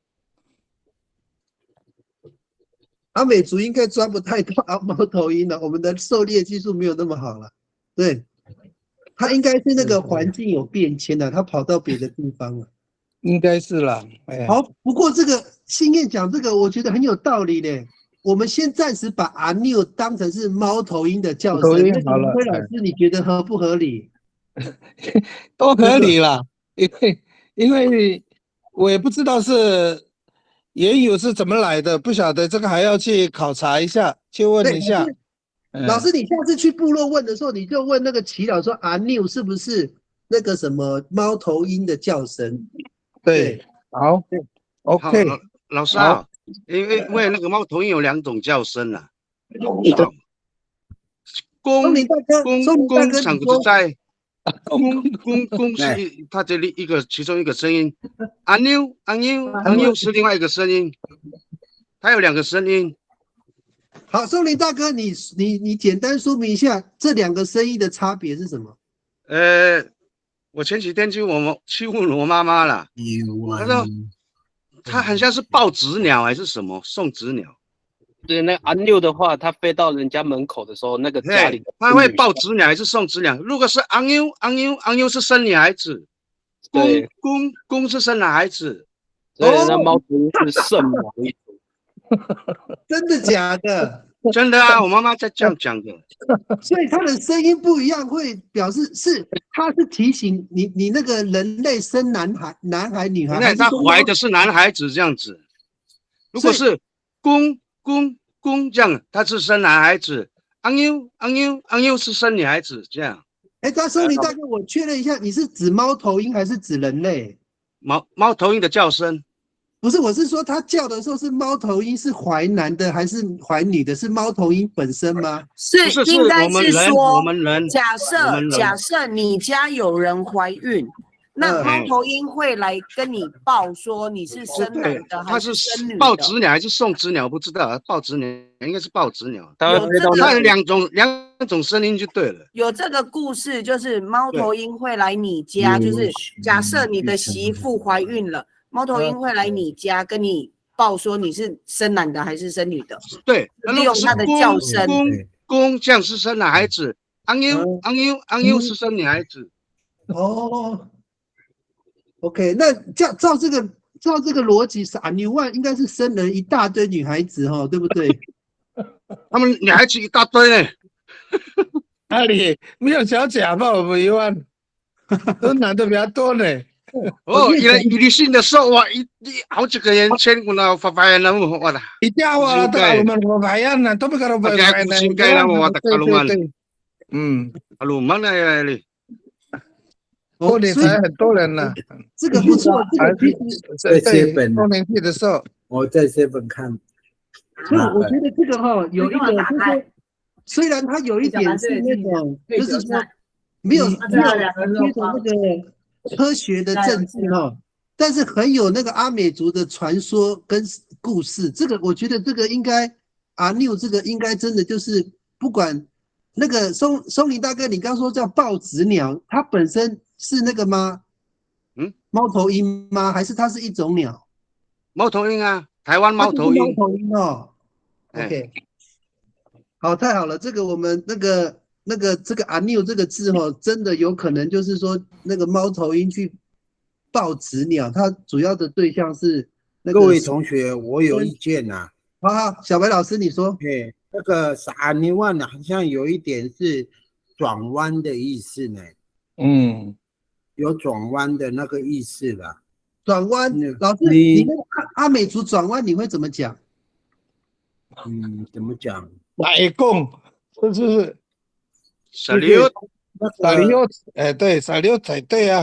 阿美族应该抓不太到猫头鹰了，我们的狩猎技术没有那么好了。对，它应该是那个环境有变迁了，它跑到别的地方了。应该是啦。好，不过这个信燕讲这个，我觉得很有道理嘞。我们先暂时把阿妞当成是猫头鹰的叫声。好了，辉老师，你觉得合不合理？都合理啦，因为我也不知道是言语是怎么来的，不晓得这个还要去考察一下，去问一下。老师，你下次去部落问的时候，你就问那个耆老说阿妞是不是那个什么猫头鹰的叫声？对，好 ，OK。老师啊，因为那个猫头鹰有2种叫声啊。公场是在。公是它这里其中一个声音，阿妞是另外一个声音，它有2个声音。好，松林大哥，你简单说明一下这2个声音的差别是什么？我前几天去问我妈妈了，她说它很像是报纸鸟还是什么送子鸟。对，那安妞的话，它飞到人家门口的时候，那个家里它会报子鸟还是送子鸟？如果是昂妞是生女孩子，公是生男孩子。对，那猫头鹰是圣母一族。真的假的？真的啊，我妈妈在这样讲的。所以它的声音不一样，会表示它是提醒你那个人类生男孩女孩。那他怀的是男孩子这样子。如果是公这样，他是生男孩子，昂妞是生女孩子这样。松林大哥，我确认一下，你是指猫头鹰还是指人类？猫头鹰的叫声。不是，我是说他叫的时候是猫头鹰是怀男的还是怀女的？是猫头鹰本身吗？不是，应该是说，我们人，假设你家有人怀孕，那猫头鹰会来跟你报说你是生男的还是生女的？报子鸟还是送子鸟？不知道，报子鸟应该是报子鸟。有这个它有两种声音就对了。有这个故事，就是猫头鹰会来你家，就是假设你的媳妇怀孕了，猫头鹰会来你家跟你报说你是生男的还是生女的。对，利用它的叫声。公这样是生男孩子，昂悠是生女孩子。哦。OK， 那照这个逻辑，傻牛万应该是生了一大堆女孩子哈，对不对？他们女孩子一大堆呢。哪里没有小假吧？我们10000，都男的比较多呢。哦，你信的时候哇，好几个人签过了发发了，我的。一家哇，都我们发发呀，那都不搞发发呢。对，kalau mana ya ni？过年才很多人呢。这个不错，这个对，过年去的时候，我在7看。所以我觉得这个有一个就是虽然它有一点是那种，就是说没有那个科学的政治但是很有那个阿美族的传说跟故事。这个我觉得这个应该阿牛这个应该真的就是不管那个松林大哥，你刚说叫豹子鸟，它本身是那个吗？猫头鹰吗？还是它是一种鸟？猫头鹰啊，台湾猫头鹰。猫头鹰哦。OK， 好，太好了，这个我们这个阿牛这个字真的有可能就是说那个猫头鹰去抱子鸟，它主要的对象是那个。各位同学，我有意见呐。好，小白老师你说。那个傻尼万好像有一点是转弯的意思呢。有转弯的那个意思了。转弯，老师，你那个阿美族转弯你会怎么讲？怎么讲？来讲，就是傻溜，对，傻溜才对啊，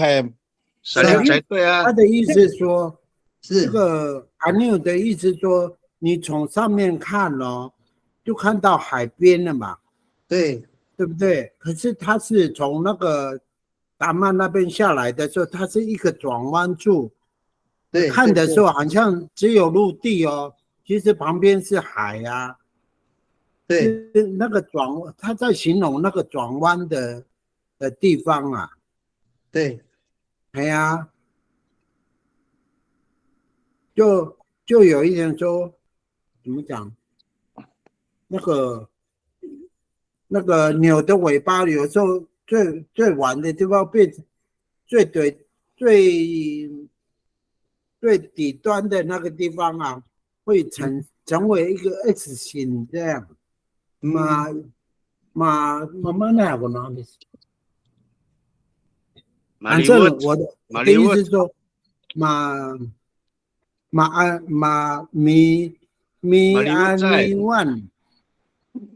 傻溜才对啊。他的意思说，这个阿牛的意思说，你从上面看就看到海边了嘛，对不对？可是它是从那个达曼那边下来的时候，它是一个转弯处，对，看的时候好像只有陆地其实旁边是海啊。对，那个他在形容那个转弯的地方啊。对，哎呀，就有一点说，怎么讲？那个鸟的尾巴有时候最晚的地方被最底端的那个地方啊，会成为一个 S 型这样。嘛那个哪里？反正我的意思是说，米安尼万，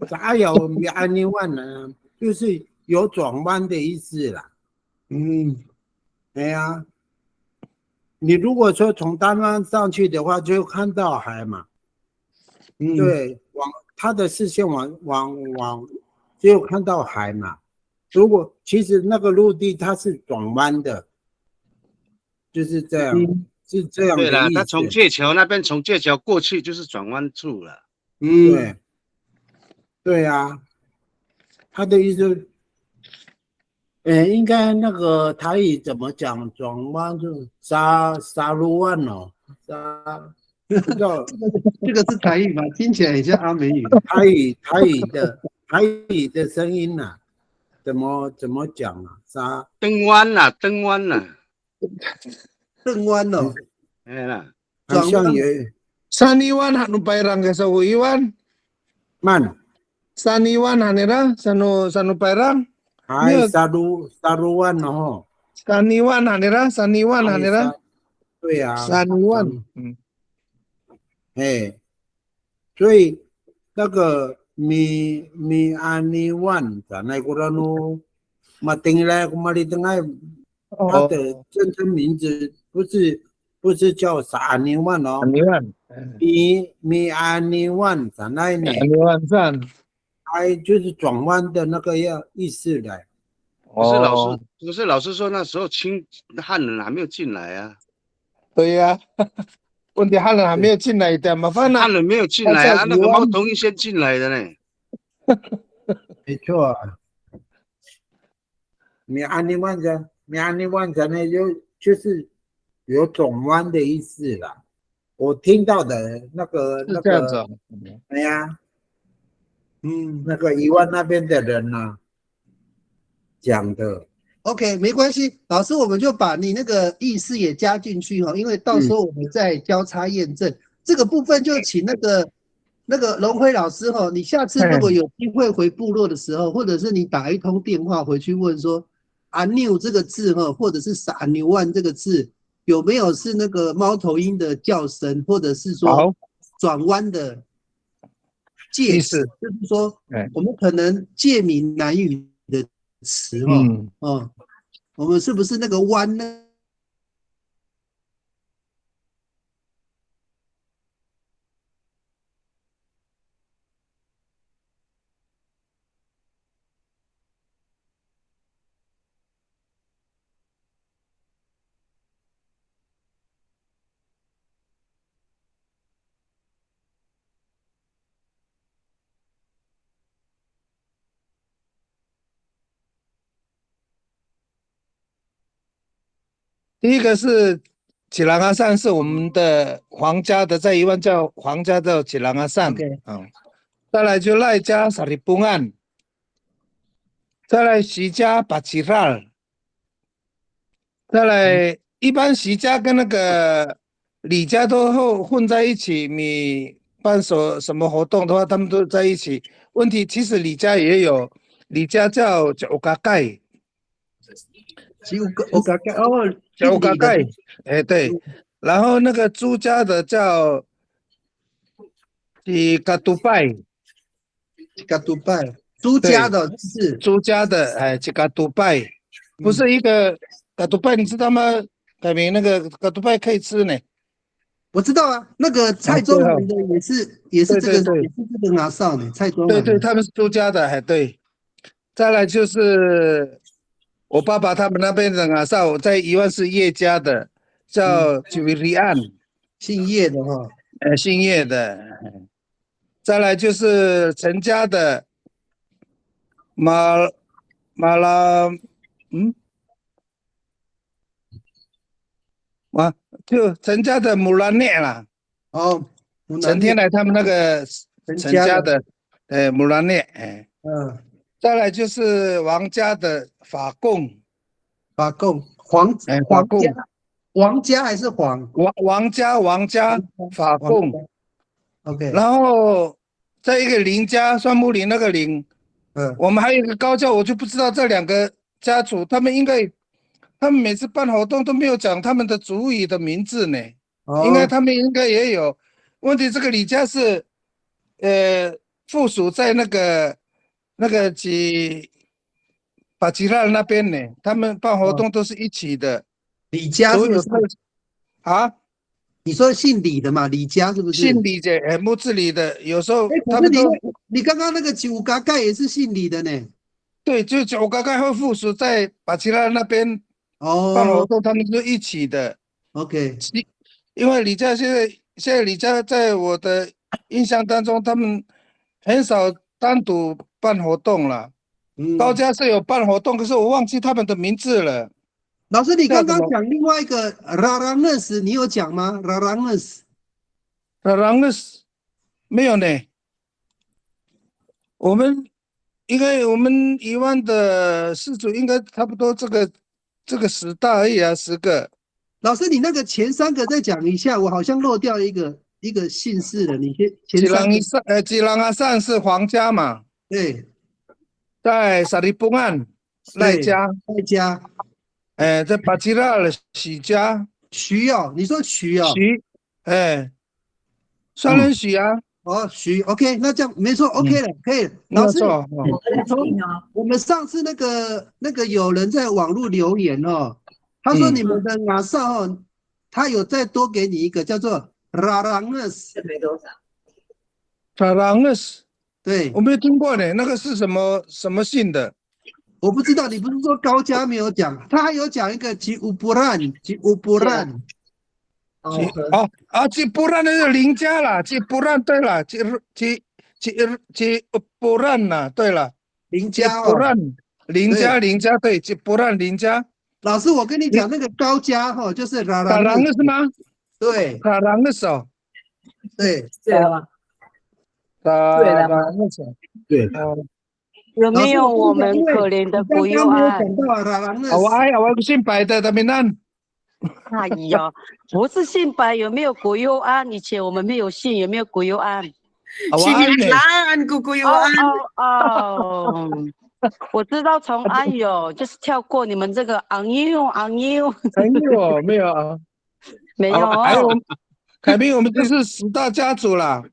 咋有米安尼万呢？就是有转弯的意思啦。哎呀，你如果说从单湾上去的话，就看到海嘛。对，他的视线往，只有看到海嘛。如果其实那个陆地它是转弯的，就是这样，是这样的意思。对了，他从界桥那边从界桥过去就是转弯处了。对啊，他的意思，应该那个台语怎么讲？转弯就沙路弯不知道这个是台语吗？听起来很像阿美语。台语的声音呐，怎么讲啊？登湾啦，登湾啦，登湾哦。哎啦，好像有。Saniwan hanu pairang ke sa Iwan. Man. Saniwan hanira sanu pairang. Ai saruan Saniwan hanira. 对啊。Saniwan。所以那个米安尼万在那个人马丁来马里登爱，他的真正名字不是不是叫啥阿尼万哦，阿尼万，米阿尼万啥那呢？阿尼万赞。哎，就是转弯的那个意思的。哦，可是老师说那时候汉人还没有进来啊。对呀、问题汉人还没有进来的麻烦了。汉人没有进来啊，那个猫头鹰先进来的呢。没错，米阿尼万人呢，就是有转弯的意思啦。我听到的那个，哎呀，那个宜万那边的人啊讲的。OK， 没关系，老师，我们就把你那个意思也加进去哈，因为到时候我们再交叉验证这个部分，就请那个龙辉老师哈，你下次如果有机会回部落的时候，或者是你打一通电话回去问说阿牛这个字哈，或者是傻牛万这个字有没有是那个猫头鹰的叫声，或者是说转弯的介词，就是说我们可能借闽南语的词哈，我们是不是那个弯呢？第一个是吉兰阿善，是我们的皇家的，在宜湾叫皇家的吉兰阿善。再来就赖家萨里布案，再来徐家巴吉拉尔，再来一般徐家跟那个李家都混在一起，你办什么活动的话，他们都在一起。问题其实李家也有，李家叫欧嘎盖。欧嘎盖，哎对，然后那个朱家的叫吉嘎杜拜，朱家的是朱家的，哎，吉嘎杜拜，不是一个嘎杜拜，你知道吗？改名那个嘎杜拜可以吃呢。我知道啊，那个蔡中文的也是这个拿上呢，蔡中文。对，他们是朱家的，哎对。再来就是我爸爸他们那边的拿上，我在宜湾是叶家的，叫吉维利安，姓叶的哈，姓叶的。再来就是陈家的马拉，就陈家的姆拉涅啦。陈天来他们那个陈家的，姆拉涅，再来就是王家的法贡，王家还是王家法贡。OK， 然后再一个林家，双木林那个林，我们还有一个高教，我就不知道这两个家族，他们每次办活动都没有讲他们的族语的名字呢，他们应该也有。问题这个李家是，附属在那个巴吉拉那边呢，他们办活动都是一起的。李家是不是？你说姓李的嘛？李家是不是？姓李的，木字李的，有时候他们你刚刚那个九嘎盖也是姓李的呢。对，就九嘎盖会附属在巴吉拉那边办活动，他们就一起的。OK， 因为李家现在李家在我的印象当中，他们很少单独办活动了。高家是有办活动，可是我忘记他们的名字了。老师，你刚刚讲另外一个拉朗勒斯，你有讲吗？拉朗勒斯没有呢。我们宜湾的氏族应该差不多这个10大而已啊，10个。老师，你那个前3个再讲一下，我好像漏掉一个姓氏的，你前3个。吉兰阿善是皇家嘛？对，在沙里布岸赖家。在巴吉拉的许家。徐哦，你说徐哦？徐，双人许啊。徐 ，OK， 那这样没错 ，OK 了，可以了。老师，我们上次那个有人在网络留言哦，他说你们的阿少哦，他有再多给你一个叫做 Raranges， 这没多少。Raranges，对，我没有听过呢，那个是什么姓的？我不知道，你不是说高家没有讲，他还有讲一个吉乌布兰，吉乌布兰。吉布兰那是林家啦，吉布兰对了，吉布兰呐，对了，林家布兰林家对，吉布兰林家。老师，我跟你讲，那个高家哈，就是卡郎的是吗？对，卡郎的手，对，对吗？对了，对，有没有我们可怜的古佑安？我姓白的，他们那。哎呀，不是姓白，有没有古佑安？以前我们没有姓，有没有古佑安？姓安，古佑安。哦，我知道从安有，就是跳过你们这个昂佑。没有啊，没有。还有凯宾，我们就是10大家族啦。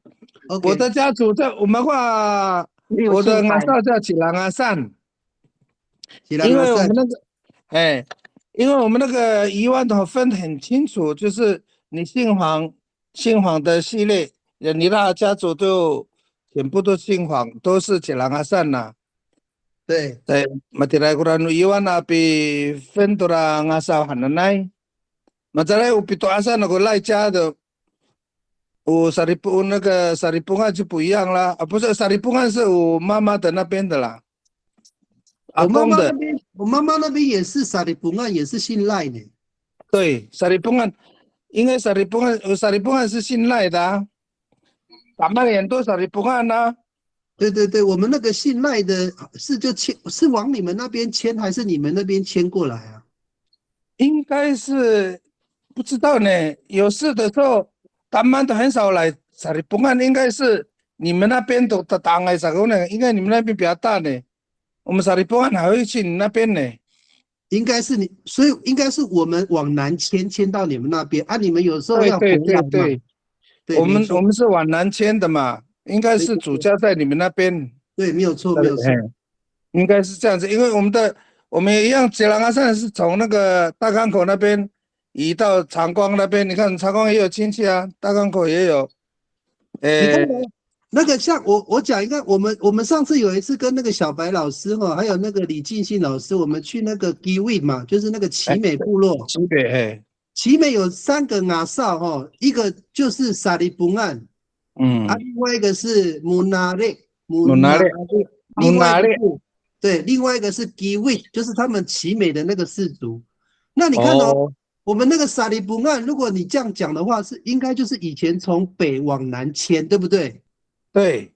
我的家族在我们话，我的阿少叫吉兰阿善，因为我们那个，因为我们那个遗万头分得很清楚，就是你姓黄的系列，你那家族就全部都姓黄，都是吉兰阿善呐。对，matirai kurang iwan api ventura ngasa hananai. Masalah upi to asa na kulai cha de. saripungan 那个 saripungan 就不一样啦，不是 saripungan 是我妈妈的那边的啦。阿公的。我妈妈那边也是 saripungan， 也是姓赖呢。对 saripungan， 因为 saripungan 是姓赖的啊。咱们很多 saripungan 啊。对，我们那个姓赖的是往你们那边迁，还是你们那边迁过来啊？应该是不知道呢。有事的时候，他们都很少来saripungan，应该是你们那边的党还是啥呢？应该你们那边比较大呢。我们saripungan还会去你那边呢。应该是你，所以应该是我们往南迁到你们那边啊。你们有时候要回来嘛。对，我们是往南迁的嘛。应该是主家在你们那边，对，没有错，应该是这样子，因为我们也一样，吉兰阿善是从那个大港口那边移到长光那边，你看长光也有亲戚啊，大港口也有，你看那个像我讲一个，我们上次有一次跟那个小白老师哈，还有那个李进信老师，我们去那个基卫嘛，就是那个奇美部落，奇美有3个阿少哈，一个就是沙利布岸。另外一个是木纳列，另外一个是基卫，就是他们奇美的那个氏族。那你看我们那个沙利布岸，如果你这样讲的话，应该就是以前从北往南迁，对不对？对。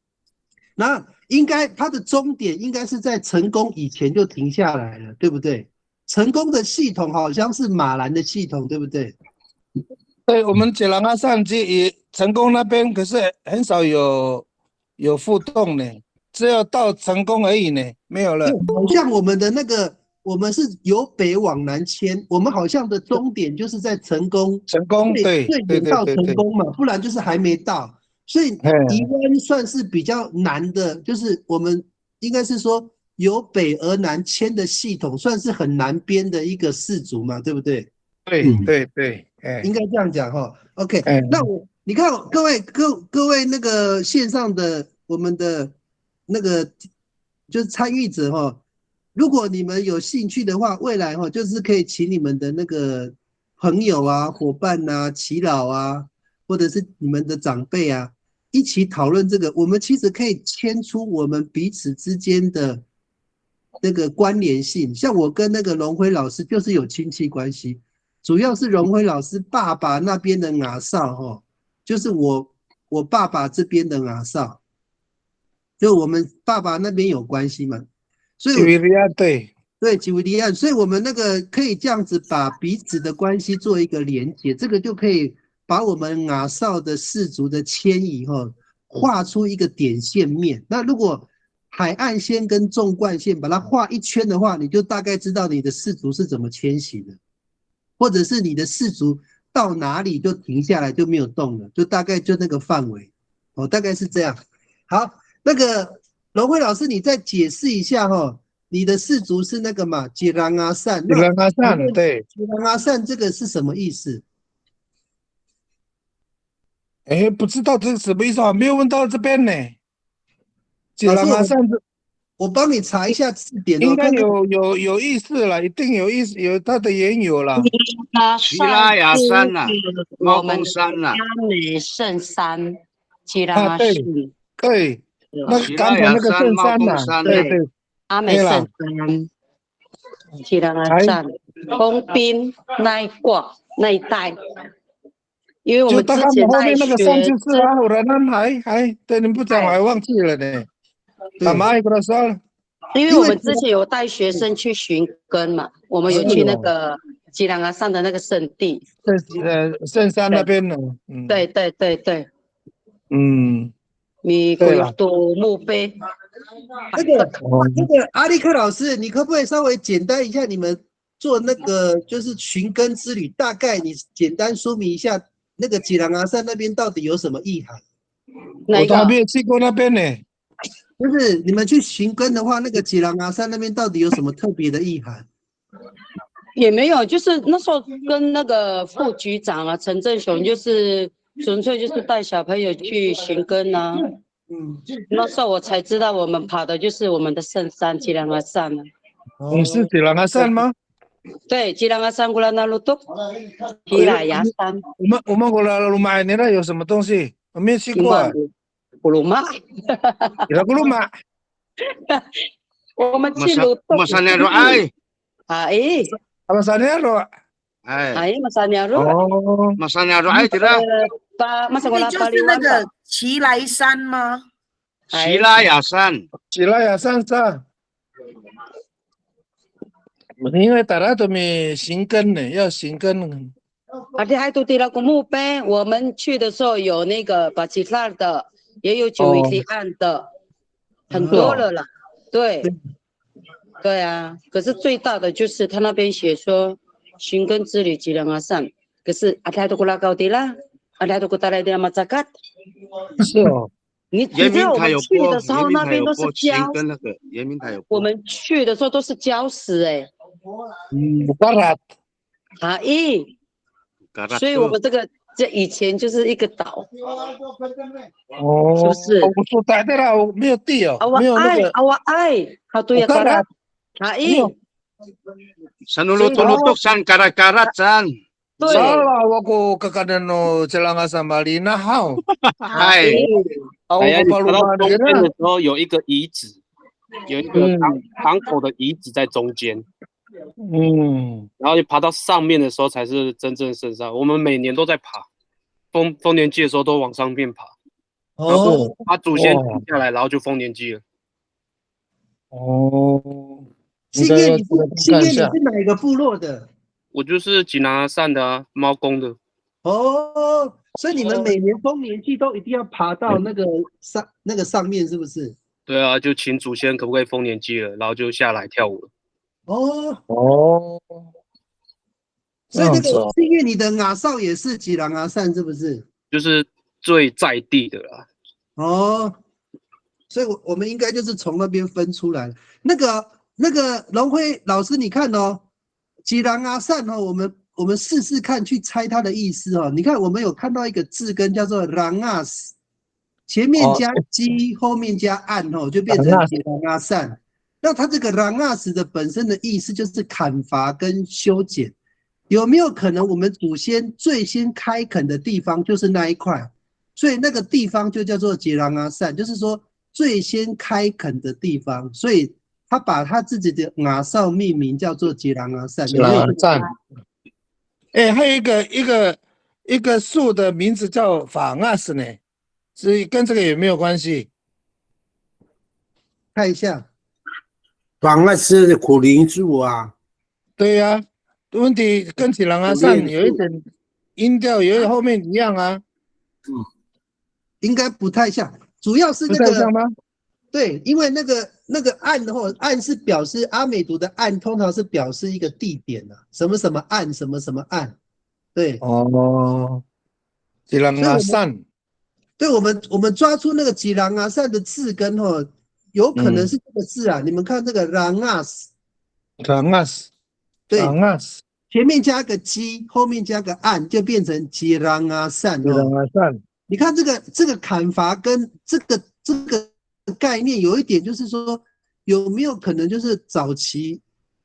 那应该它的终点应该是在成功以前就停下来了，对不对？成功的系统好像是马兰的系统，对不对？对，我们吉兰阿善也成功那边，可是很少有互动呢，只有到成功而已呢，没有了。好像我们的那个，我们是由北往南迁，我们好像的终点就是在成功，对，到成功嘛，不然就是还没到。所以宜湾算是比较难的，就是我们应该是说由北而南迁的系统，算是很难编的一个氏族嘛，对不对？对，应该这样讲哈。OK， 那你看各位那个线上的我们的那个就是参与者哈，如果你们有兴趣的话，未来哈就是可以请你们的那个朋友啊、伙伴啊、耆老啊，或者是你们的长辈啊，一起讨论这个。我们其实可以牵出我们彼此之间的那个关联性。像我跟那个龙辉老师就是有亲戚关系。主要是荣辉老师爸爸那边的阿少哈，就是我爸爸这边的阿少，就我们爸爸那边有关系嘛，所以吉维利亚，所以我们那个可以这样子把彼此的关系做一个连结，这个就可以把我们阿少的氏族的迁移哈画出一个点线面。那如果海岸线跟纵贯线把它画一圈的话，你就大概知道你的氏族是怎么迁徙的。或者是你的氏族到哪里就停下来就没有动了，就大概就那个范围，大概是这样。好，那个龙辉老师，你再解释一下哈，你的氏族是那个嘛，吉兰阿善。吉兰阿善，对，吉兰阿善这个是什么意思？哎，不知道这是什么意思啊？没有问到这边呢。吉老师兰阿善我帮你查一下字典哦，应该看看有意思了，一定有意思，有它的缘由了。喜拉雅山呐，猫公山呐，阿美圣山，吉兰啊，对阿圣，对，那个喜拉雅刚才那个山猫公圣山呐，山呐，对对，阿美圣山，吉兰阿站，丰滨那一挂那一带。因为我们就到他们之前在后面那个山学就是啊，我的男孩还对你不讲我还忘记了呢。干嘛一个说了？因为我们之前有带学生去寻根嘛，我们有去那个吉兰阿上的那个圣地，圣山那边呢。对对对对，对了，多墓碑。那个阿力克老师，你可不可以稍微简单一下你们做那个就是寻根之旅，大概你简单说明一下那个吉兰阿山那边到底有什么意涵？我都还没有去过那边呢。就是你们去寻根的话，那个吉兰阿山那边到底有什么特别的意涵？也没有，就是那时候跟那个副局长啊陈正雄，就是纯粹就是带小朋友去寻根啊。那时候我才知道我们跑的就是我们的圣山吉兰阿山啊。你是吉兰阿山吗？对，吉兰阿山过来那路都喜拉雅山。我们过来鲁马尼拉有什么东西？我没有去过。古鲁玛。古鲁玛。我们去鲁东。Masanya doa. Masanya doa. Masanya doa. 哦 Masanya doa tidak. 就是那个奇来山吗？喜拉雅山。喜拉雅山上。因为大家都没寻根呢，要寻根。而且还都提了个墓碑，我们去的时候有那个巴基斯坦的，也有九一提案的，很多了啦。对，对啊。可是最大的就是他那边写说寻根之旅吉兰阿山，可是阿泰都过来搞的啦，阿泰都过来的马扎卡。是哦。你知道我们去的时候那边都是礁，跟那个延明台有。我们去的时候都是礁石哎。所以我们这以前就是一个岛。哦，是不是？我说带的啦，没有地哦，没有那个。我爱，好对呀，卡拉，Sanulutunutuk san karat-karat san. 对。Salah aku ke kadano celanga sama Lina hao。嗨。哎呀，你看到中间的时候有一个遗址，有一个港口的遗址在中间。然后你爬到上面的时候才是真正圣山。我们每年都在爬，丰年祭的时候都往上面爬，然后把祖先停下来，然后就丰年祭了。哦，信业你是哪一个部落的？我就是济南善的啊，猫公的。哦，所以你们每年丰年祭都一定要爬到那个上面，是不是？对啊，就请祖先可不可以丰年祭了，然后就下来跳舞了。所以那个是因为你的阿少也是吉兰阿善，是不是？就是最在地的啦。所以我们应该就是从那边分出来。那个龙辉老师，你看哦，吉兰阿善哦，我们试试看去猜它的意思哦。你看我们有看到一个字根叫做朗阿斯，前面加基，后面加岸哦，就变成吉兰阿善。那它这个朗阿斯的本身的意思就是砍伐跟修剪，有没有可能我们祖先最先开垦的地方就是那一块，所以那个地方就叫做吉兰阿善，就是说最先开垦的地方，所以他把他自己的阿少命名叫做吉兰阿善。吉兰阿善。还有一个树的名字叫法阿斯呢，所以跟这个有没有关系？看一下。法阿斯的苦苓树啊。对呀，问题跟吉兰阿善有一点音调，有点后面一样啊。应该不太像，主要是那个。不太像吗？对，因为那个岸的话，岸是表示阿美族的岸，通常是表示一个地点啊，什么什么岸，什么什么岸。对。吉兰阿善。对，我们抓出那个吉兰阿善的字根哦，有可能是这个字啊。你们看这个朗阿斯。对，前面加个基，后面加个岸，就变成吉兰阿善。吉兰阿善。你看这个砍伐跟这个概念有一点就是说，有没有可能就是早期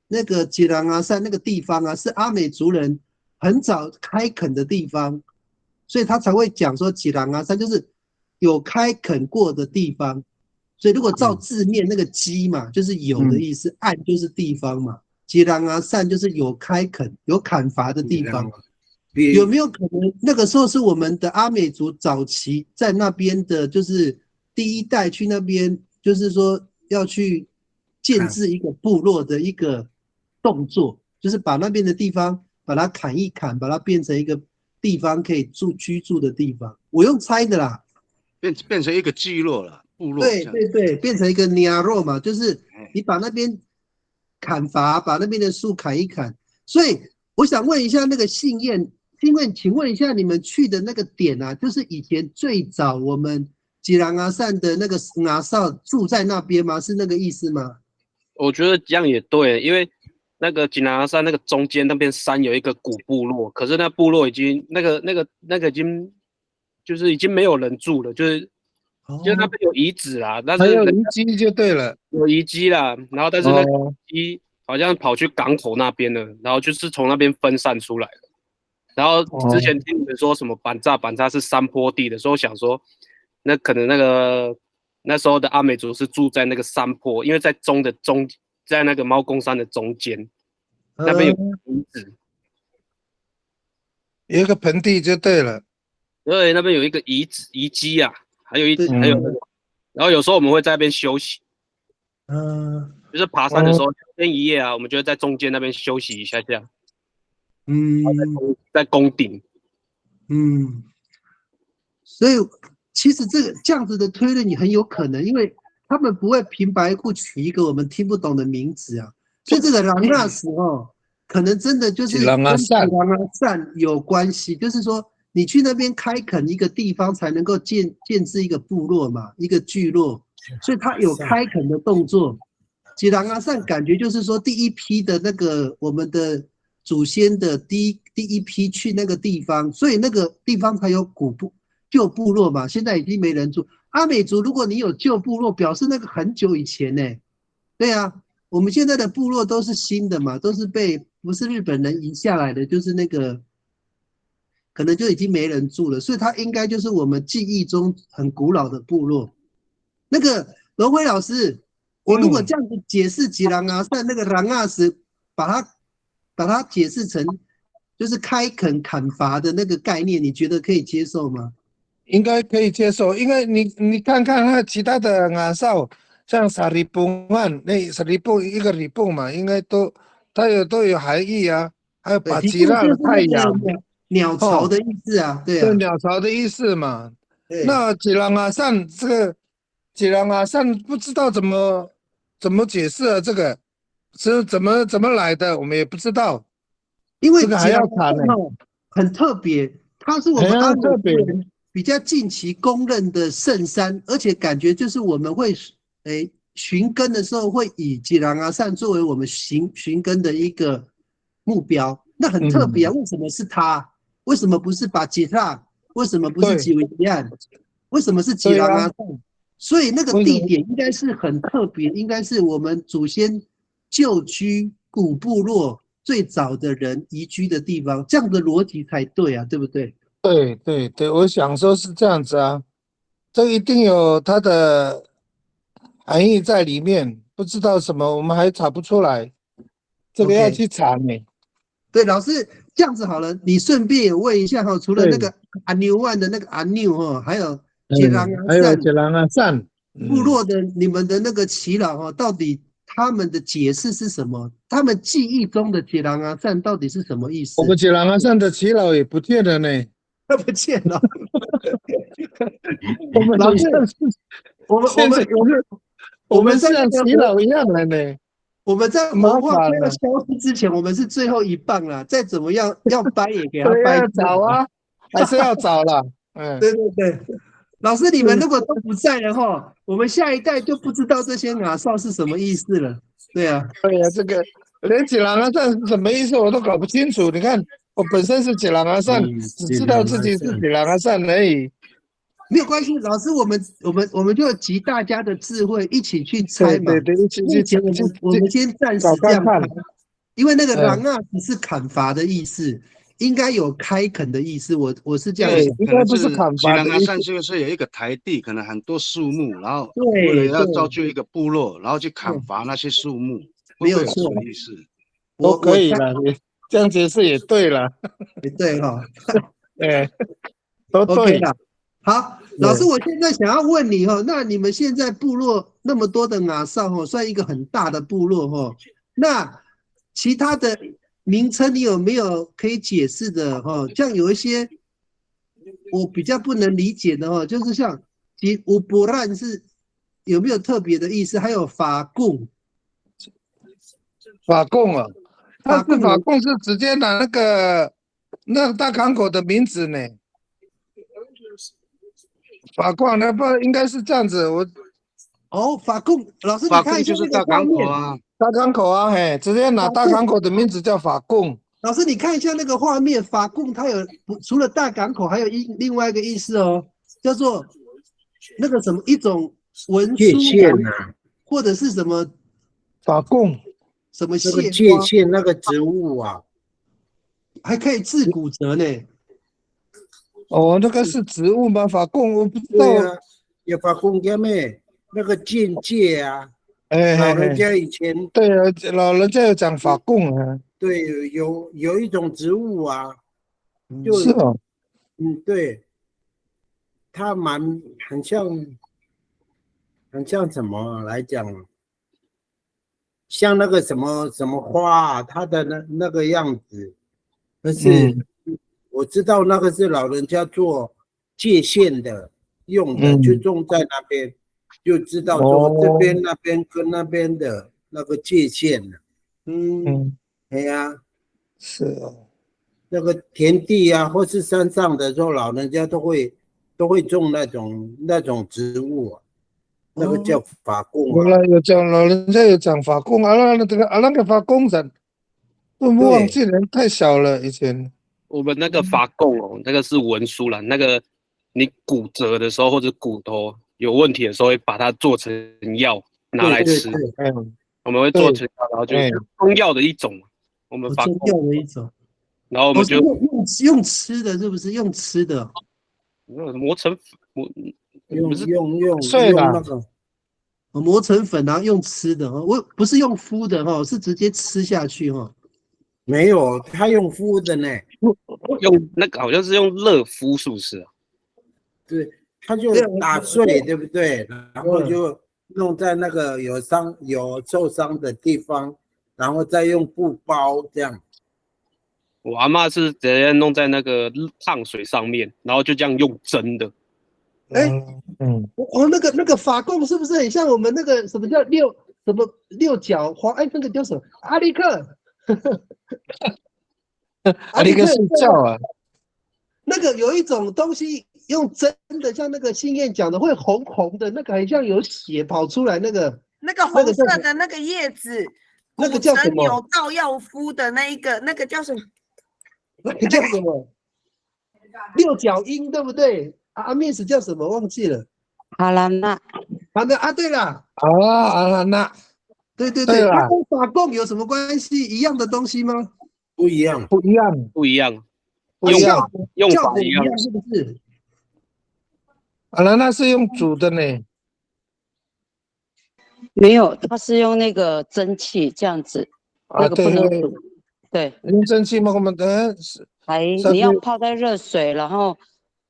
那个吉兰阿善那个地方啊，是阿美族人很早开垦的地方，所以他才会讲说吉兰阿善就是有开垦过的地方。所以如果照字面那个基嘛，就是有的意思，岸就是地方嘛，吉兰阿善就是有开垦、有砍伐的地方。有没有可能那个时候是我们的阿美族早期在那边的，就是第一代去那边，就是说要去建制一个部落的一个动作，就是把那边的地方把它砍一砍，把它变成一个地方可以居住的地方。我用猜的啦，变成一个聚落了，部落。对对对，变成一个 Niaro 嘛，就是你把那边砍伐，把那边的树砍一砍。所以我想问一下那个信燕。请问一下，你们去的那个点啊，就是以前最早我们吉兰阿善的那个阿少住在那边吗？是那个意思吗？我觉得这样也对，因为那个吉兰阿善那个中间那边山有一个古部落，可是那部落已经那个已经就是已经没有人住了，就是那边有遗址啦，但是还有遗迹就对了，有遗迹啦，然后但是那遗迹好像跑去港口那边了，然后就是从那边分散出来了。然后之前听你们说什么板栅是山坡地的时候，想说那可能那时候的阿美族是住在那个山坡，因为在那个猫公山的中间，那边有遗址，有一个盆地就对了。对，那边有一个遗迹啊，还有那个，然后有时候我们会在那边休息，就是爬山的时候天一夜啊，我们就会在中间那边休息一下这样。在宫顶，所以其实这样子的推论也很有可能，因为他们不会平白无故取一个我们听不懂的名字啊，所以这个朗纳斯可能真的就是跟吉兰阿善有关系，就是说你去那边开垦一个地方才能够建制一个部落嘛，一个聚落，所以他有开垦的动作。吉兰阿善感觉就是说第一批的那个我们的祖先的第一批去那个地方，所以那个地方才有旧部落嘛，现在已经没人住。阿美族如果你有旧部落，表示那个很久以前呢。对啊，我们现在的部落都是新的嘛，都是不是日本人移下来的，就是那个可能就已经没人住了，所以它应该就是我们记忆中很古老的部落。那个龙辉老师，我如果这样子解释吉兰阿善那个朗阿斯，把它解释成就是开垦砍伐的那个概念，你觉得可以接受吗？应该可以接受，因为你看看他其他的阿少，像沙里蹦案，那沙里蹦一个里蹦嘛，应该都有含义啊，还有把吉拉的太阳鸟巢的意思啊，对啊，鸟巢的意思嘛。那吉兰阿善这个吉兰阿善不知道怎么解释啊，这个是怎么来的，我们也不知道，因为这个还要查呢，很特别，它是我们阿美人比较近期公认的圣山，而且感觉就是我们会寻根的时候会以吉兰阿善作为我们寻根的一个目标，那很特别啊。为什么是他？为什么不是巴吉拉？为什么不是吉维吉安？为什么是吉兰阿善？所以那个地点应该是很特别，应该是我们祖先旧居古部落最早的人移居的地方，这样的逻辑才对啊，对不对？对，我想说是这样子啊，这一定有它的含义在里面，不知道什么，我们还查不出来，这个要去查呢。对，老师这样子好了，你顺便也问一下哈，除了那个阿牛万的那个阿牛哈，还有吉兰阿善部落的你们的那个耆老哈，到底他们的解释是什么？他们记忆中的吉兰阿善到底是什么意思？我们吉兰阿善的耆老也不见了呢。他不见了。我们像耆老一样了呢。我们在文化快要消失之前，我们是最后一棒了。再怎么样要掰也给他掰。找啊，还是要找了。对，老师，你们如果都不在了哈，我们下一代就不知道这些阿少是什么意思了。对啊，这个连吉兰阿善是什么意思我都搞不清楚。你看，我本身是吉兰阿善，只知道自己是吉兰阿善而已。没有关系，老师，我们就集大家的智慧一起去猜嘛。对，一起目前我们先暂时这样看，因为那个狼啊只是砍伐的意思，应该有开垦的意思。我是这样想，应该不是砍伐的意思。吉兰阿善就是有一个台地，可能很多树木，然后为了要造就一个部落，然后去砍伐那些树木，没有错的意思。都可以了，你这样解释也对了，也对哈。对，都对了。好，老师，我现在想要问你哈，那你们现在部落那么多的阿少哈，算一个很大的部落哈，那其他的名称你有没有可以解释的哈？像有一些我比较不能理解的哈，就是像乌波兰是有没有特别的意思？还有法贡啊，他是法贡是直接拿那个大港口的名字呢。法贡那不应该是这样子，法贡老师，你看一下就是大港口啊，大港口啊，嘿，直接拿大港口的名字叫法贡。老师，你看一下那个画面，法贡它有除了大港口，还有另外一个意思哦，叫做那个什么一种文界限啊，或者是什么法贡什么那个界限那个植物啊，还可以治骨折呢。哦，那个是植物吗？法贡我不知道。对啊，有法贡叫咩？那个境界啊，老人家以前对啊，老人家有讲法贡啊。对，有一种植物啊，是哦，对，它很像什么来讲，像那个什么花啊，它的那个样子，但是我知道那个是老人家做界限的用的，就种在那边，就知道说这边那边跟那边的那个界限了。对呀，是哦，那个田地啊，或是山上的时候，老人家都会种那种植物啊，那个叫法贡啊。原来有讲老人家有讲法贡啊，那个法贡人，我忘记了，太小了以前。我们那个法贡哦，那个是文书啦，那个你骨折的时候或者骨头有问题的时候，会把它做成药拿来吃。我们会做成药，然后就是中药的一种。我们法中药的一种。然后我们就用吃的，是不是用吃的？磨成用碎了那个磨成粉，然后用吃的我不是用敷的哈，是直接吃下去哈。没有，他用敷的呢。用那个好像是用热敷，是不是啊？对，他就打碎，对不对？然后就弄在那个有受伤的地方，然后再用布包这样。我阿嬷是直接弄在那个烫水上面，然后就这样用蒸的。那个法贡是不是很像我们那个什么叫六角花？那个叫什么？阿力克。阿力克睡觉啊。那个有一种东西用蒸的，像那个信燕讲的，会红红的，那个很像有血跑出来，那个红色的那个叶子，那个叫什么？扭到要敷的那个叫什么？那个叫什么？六角鹰对不对？阿密斯叫什么？忘记了。阿兰娜。对了。阿兰娜。对，它跟法贡有什么关系？一样的东西吗？不一样。用法一样，是不是？阿兰娜是用煮的呢。没有，它是用那个蒸汽这样子，那个不能煮。对，用蒸汽嘛，我们你要泡在热水，然后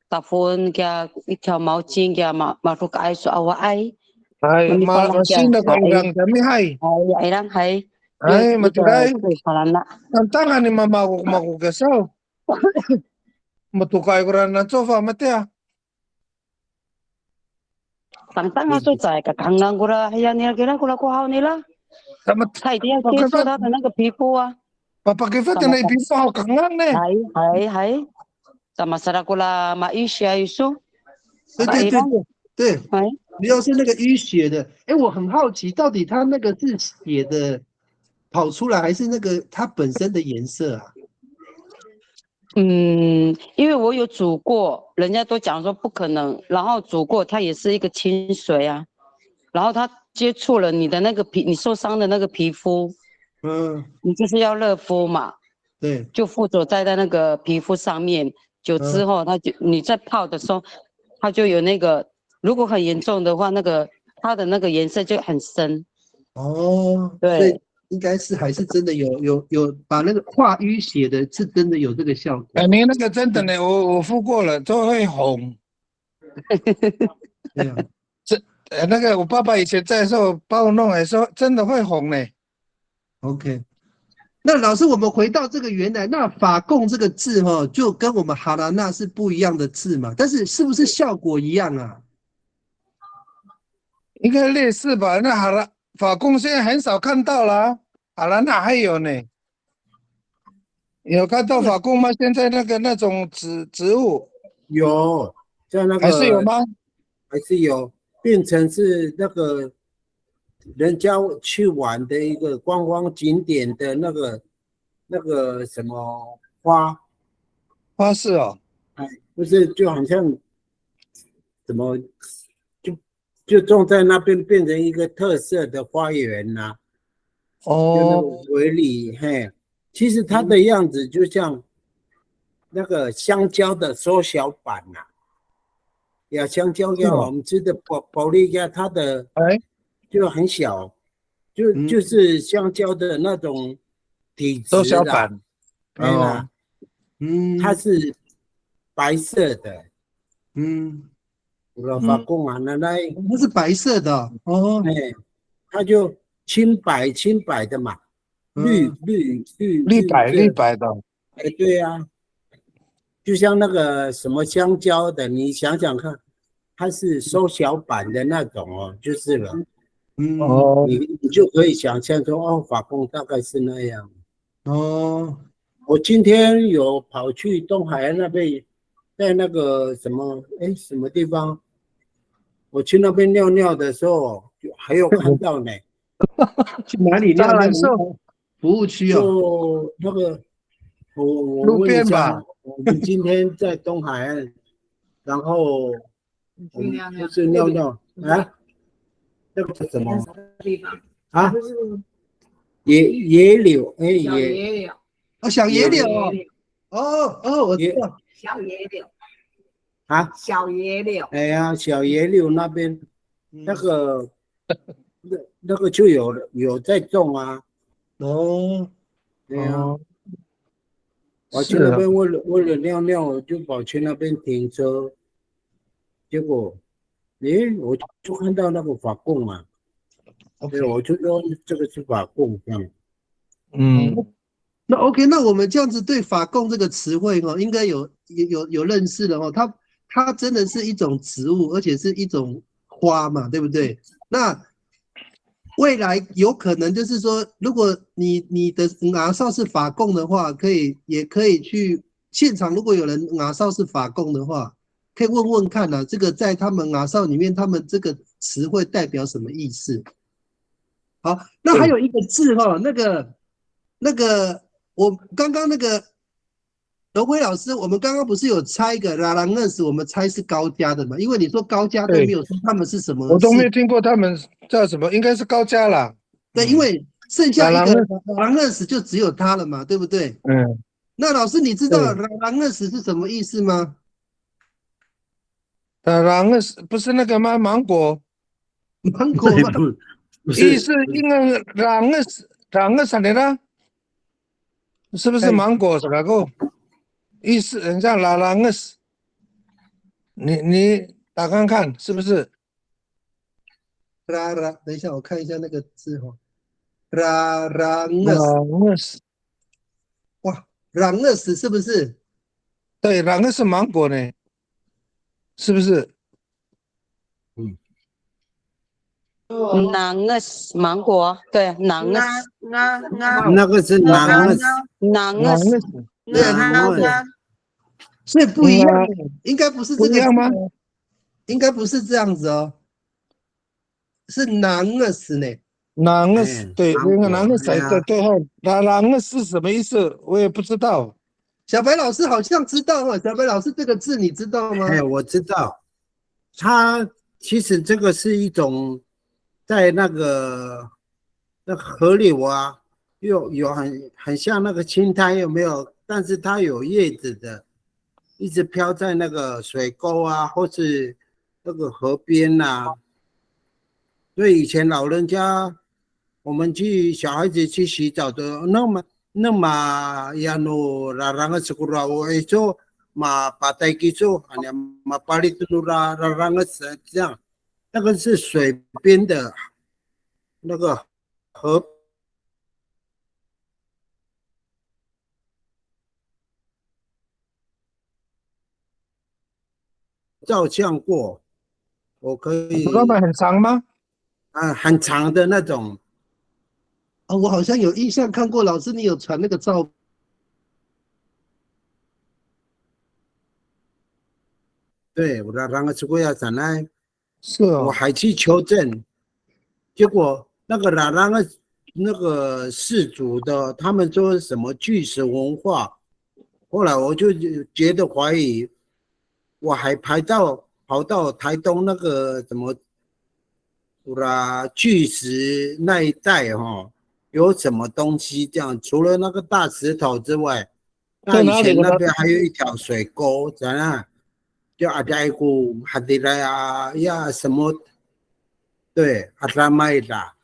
打分给一条毛巾，给马路爱说我爱。马新的公gang kami hay. Ay lang hay. Ay matulay. Palana. Ang tanga ni mama ko makugasaw. Matukay ko rin na sofa matia. Tang aso在个刚刚过来，哎呀，你给那过来过好你了。菜店接触他的那个皮肤啊。Papakifat na ibiso ako kangang ne. Hay. Sama sarap ko la maisha iso. 对，主要是那个淤血的。我很好奇，到底它那个是血的跑出来，还是那个它本身的颜色啊？因为我有煮过，人家都讲说不可能，然后煮过它也是一个清水啊，然后它接触了你的那个你受伤的那个皮肤，你就是要热敷嘛，对，就附着在那个皮肤上面，久之后你在泡的时候，它就有那个，如果很严重的话，它的那个颜色就很深。哦，对，所以应该是还是真的有把那个化淤血的，是真的有这个效果。你那个真的呢，我敷过了，都会红。对啊，那个我爸爸以前在的时候帮我弄的时候，真的会红呢。OK， 那老师，我们回到这个原来，那法供这个字就跟我们哈拉那是不一样的字嘛，但是是不是效果一样啊？应该类似吧？那好了，法供现在很少看到了，好了，那还有呢？有看到法供吗？现在那种植物有，在那个还是有吗？还是有，变成是那个人家去玩的一个观光景点的那个什么花市哦，不是就好像怎么就种在那边变成一个特色的花园呐、就那个围里，其实它的样子就像那个香蕉的缩小版呐、呀，香蕉呀，我们吃的保利呀，它的就很小，就是香蕉的那种体质缩小版，它是白色的，法供啊，它是白色的它就青白的嘛，绿白的，对啊，就像那个什么香蕉的，你想想看，它是缩小版的那种就是了，你就可以想象说法供大概是那样。我今天有跑去东海岸那边，在那个什么地方，我去那边尿尿的时候，还有看到呢。去哪里尿尿？服务区就那个，我问一下，我们今天在东海岸，然后就是尿尿啊，那个什么啊？野柳，小野柳我知道，小野柳啊，小野柳，哎呀，小野柳那边那个就有在种啊，对呀，我去那边为了尿尿，我就跑去那边停车，结果，我就看到那个法供啊，对，我就说这个是法供这样。那 OK， 那我们这样子对法供这个词汇应该有认识了它真的是一种植物，而且是一种花嘛，对不对？那未来有可能就是说，如果你的阿少是法供的话，也可以去现场，如果有人阿少是法供的话，可以问问看啊，这个在他们阿少里面，他们这个词汇代表什么意思？好，那还有一个字那个我刚刚那个德辉老师，我们刚刚不是有猜一个拉郎认识，我们猜是高家的嘛？因为你说高家都没有说他们是什么，我都没有听过他们叫什么，应该是高家啦。对，因为剩下一个拉郎认识就只有他了嘛，对不对？那老师你知道拉郎认识是什么意思吗？拉郎认识不是那个吗？芒果吗？意思应该朗个啥的啦？是不是芒果是那个意思？人家朗个，你打看看是不是？等一下我看一下那个字哇，朗个是不是？对，朗个是芒果呢，是不是？南个芒果，对，南个那个是南个，所以不一样，应该不是这个样吗？应该不是这样子哦，是南个是呢。南个对，那个南个谁对对哈？南个是什么意思？我也不知道。小白老师好像知道哦，小白老师这个字你知道吗？哎，我知道，它其实这个是一种在那个河流啊，有很像那个青苔，有没有？但是它有叶子的，一直飘在那个水沟啊，或是那个河边呐。所以以前老人家，我们小孩子去洗澡的，那么呀no larangan sekolah itu ma patai gitu hanya ma paling itu larangan 这样，那个是水边的那个河照相过，我可以老板很长吗？很长的那种。哦，我好像有印象看过，老师你有传那个照片。对，我larangan sekolah sana，是哦，我还去求证，结果那个larangan那个氏族的，他们说什么巨石文化，后来我就觉得怀疑，我还跑到台东那个什么巨石那一带有什么东西这样？除了那个大石头之外，那以前那边还有一条水沟在那，就ada一哈迪来呀什么，对，阿拉麦达，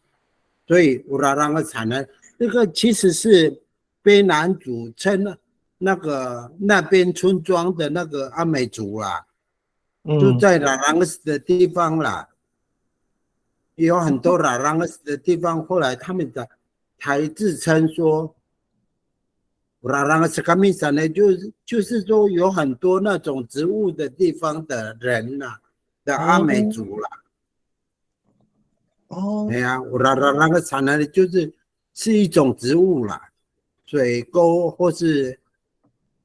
所以乌拉那个产能，这个其实是卑南族称那个那边村庄的那个阿美族啦，就在拉朗格斯的地方啦。有很多拉朗格斯的地方，后来他们才自称说，拉朗格斯卡米山呢，就是说有很多那种植物的地方的人呐，的阿美族啦。哦，哎呀，拉朗格产呢，是一种植物啦，水沟或是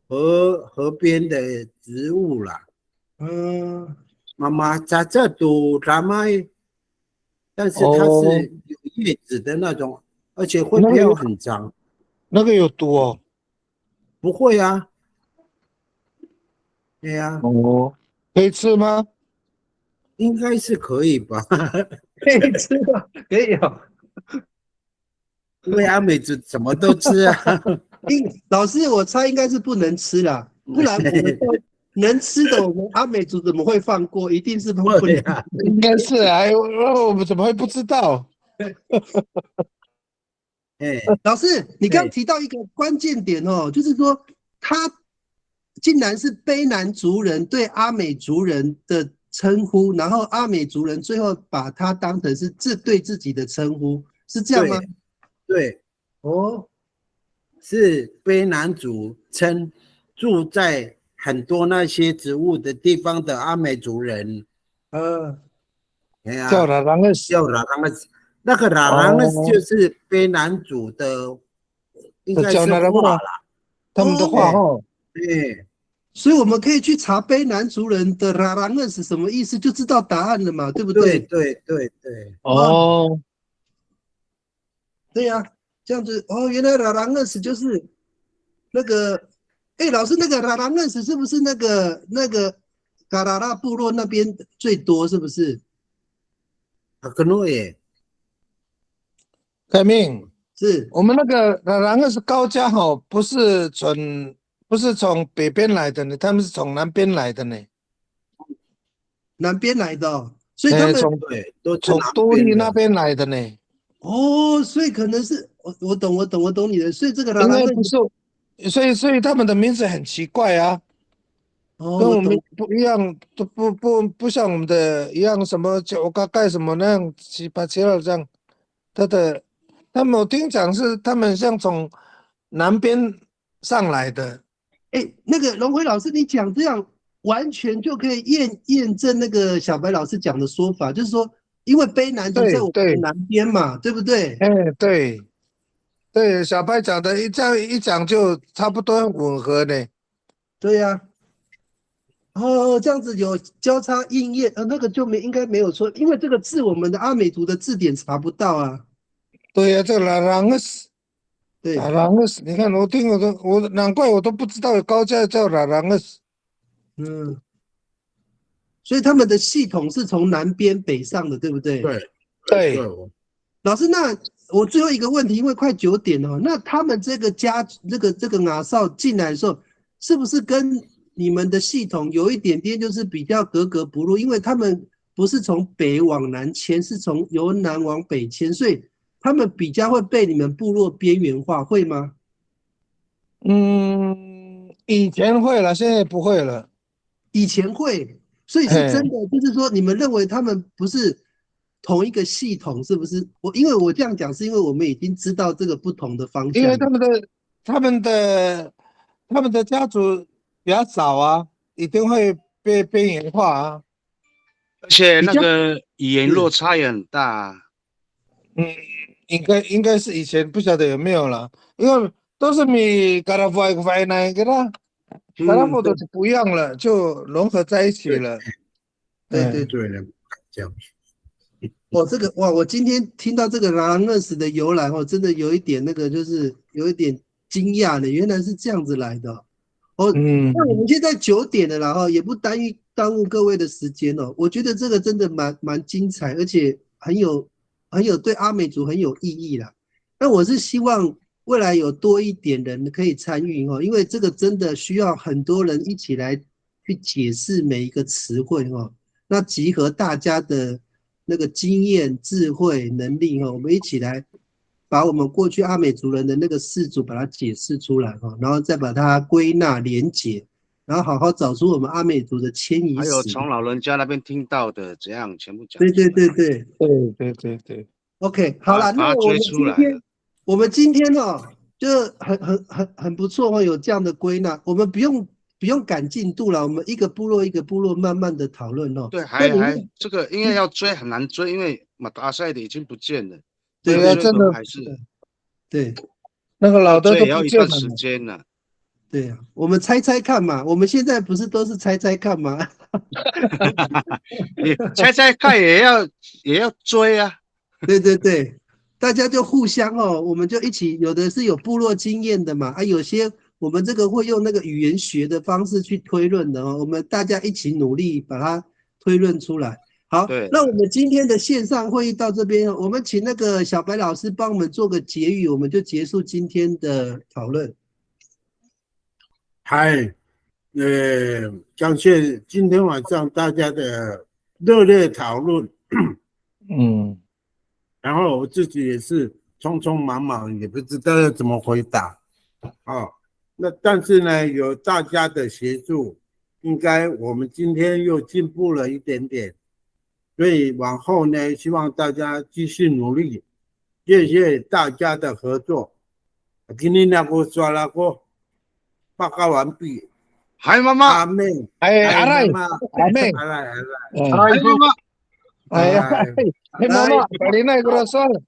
河边的植物啦。妈妈在这都拉麦。但是它是有叶子的那种，而且会飘很长。那个有毒哦？不会啊。对呀。哦，可以吃吗？应该是可以吧。可以吃吗？可以哦。因为阿美族什么都吃啊。老师，我猜应该是不能吃啦，不然我们能吃的，我们阿美族怎么会放过？一定是不能。应该是啊，我们怎么会不知道？老师，你刚提到一个关键点哦，就是说他竟然是卑南族人对阿美族人的称呼，然后阿美族人最后把他当成是对自己的称呼，是这样吗？对。哦，是卑南族称住在很多那些植物的地方的阿美族人。叫拉朗格斯，叫拉朗格斯。那个拉朗格斯就是卑南族的，应该是话啦，他们的话哦。对，所以我们可以去查卑南族人的拉朗格斯什么意思，就知道答案了嘛，对不对？对。哦，对呀，这样子哦，原来拉朗格斯就是那个，老师，那个拉朗格斯是不是那个嘎拉拉部落那边最多？是不是？可能耶。改命是我们那个拉朗格斯高加不是从北边来的呢，他们是从南边来的呢。南边来的哦，所以他们从都历那边来的呢。哦，所以可能是我懂你的，所以这个拉朗格斯，所以他们的名字很奇怪啊。跟我们不一样，都不像我们的一样，什么九嘎盖什么那样七八七二这样。他们我听讲是他们像从南边上来的。那个龙辉老师，你讲这样完全就可以验证那个小白老师讲的说法，就是说，因为卑南族在我们南边嘛，对不对？对，小白讲的这样一讲就差不多吻合呢。对呀。这样子有交叉应验，那个就应该没有错，因为这个字我们的阿美族的字典查不到啊。对呀，这个拉朗格斯，对，拉朗厄斯，你看我难怪我都不知道有高架叫拉朗厄斯。嗯，所以他们的系统是从南边北上的，对不对？对对，老师，那我最后一个问题，因为快9点了，那他们这个这个亚少进来的时候，是不是跟你们的系统有一点点就是比较格格不入？因为他们不是从北往南迁，是从由南往北迁，所以他们比较会被你们部落边缘化，会吗？以前会了，现在不会了。以前会，所以是真的，就是说你们认为他们不是同一个系统，是不是？因为我这样讲，是因为我们已经知道这个不同的方向，因为他们的家族比较少啊，一定会被边缘化啊。而且那个语言落差也很大。应该是以前不晓得有没有了，因为都是米嘎拉夫那个啦，嘎拉夫都是不一样了，就融合在一起了。对，这样。这个哇，我今天听到这个拉朗厄斯的由来真的有一点那个，就是有一点惊讶的，原来是这样子来的。那我们现在9点了啦，也不耽误各位的时间哦。我觉得这个真的蛮精彩，而且很有对阿美族很有意义啦。那我是希望未来有多一点人可以参与因为这个真的需要很多人一起来去解释每一个词汇那集合大家的那个经验、智慧、能力我们一起来把我们过去阿美族人的那个氏族把它解释出来然后再把它归纳连结，然后好好找出我们阿美族的迁移史，还有从老人家那边听到的，怎样全部讲。对。OK， 好了，那我们今天就很不错有这样的归纳，我们不用赶进度了，我们一个部落一个部落慢慢的讨论对，这个因为要追很难追，因为马达赛的已经不见了。对啊，真的还是对，那个老的都也要一段时间了。对啊，我们猜猜看嘛，我们现在不是都是猜猜看吗？你猜猜看也要追啊。对，大家就互相我们就一起，有的是有部落经验的嘛，有些我们这个会用那个语言学的方式去推论的我们大家一起努力把它推论出来。好，那我们今天的线上会议到这边，我们请那个小白老师帮我们做个结语，我们就结束今天的讨论。嗨，感谢今天晚上大家的热烈讨论。然后我自己也是匆匆忙忙，也不知道要怎么回答。那但是呢，有大家的协助，应该我们今天又进步了一点点。所以往后呢，希望大家继续努力，谢谢大家的合作。今天那个说那个报告完毕。嗨妈妈，阿妹，阿妹，妈妈，哎呀，妈妈，把你那个算了。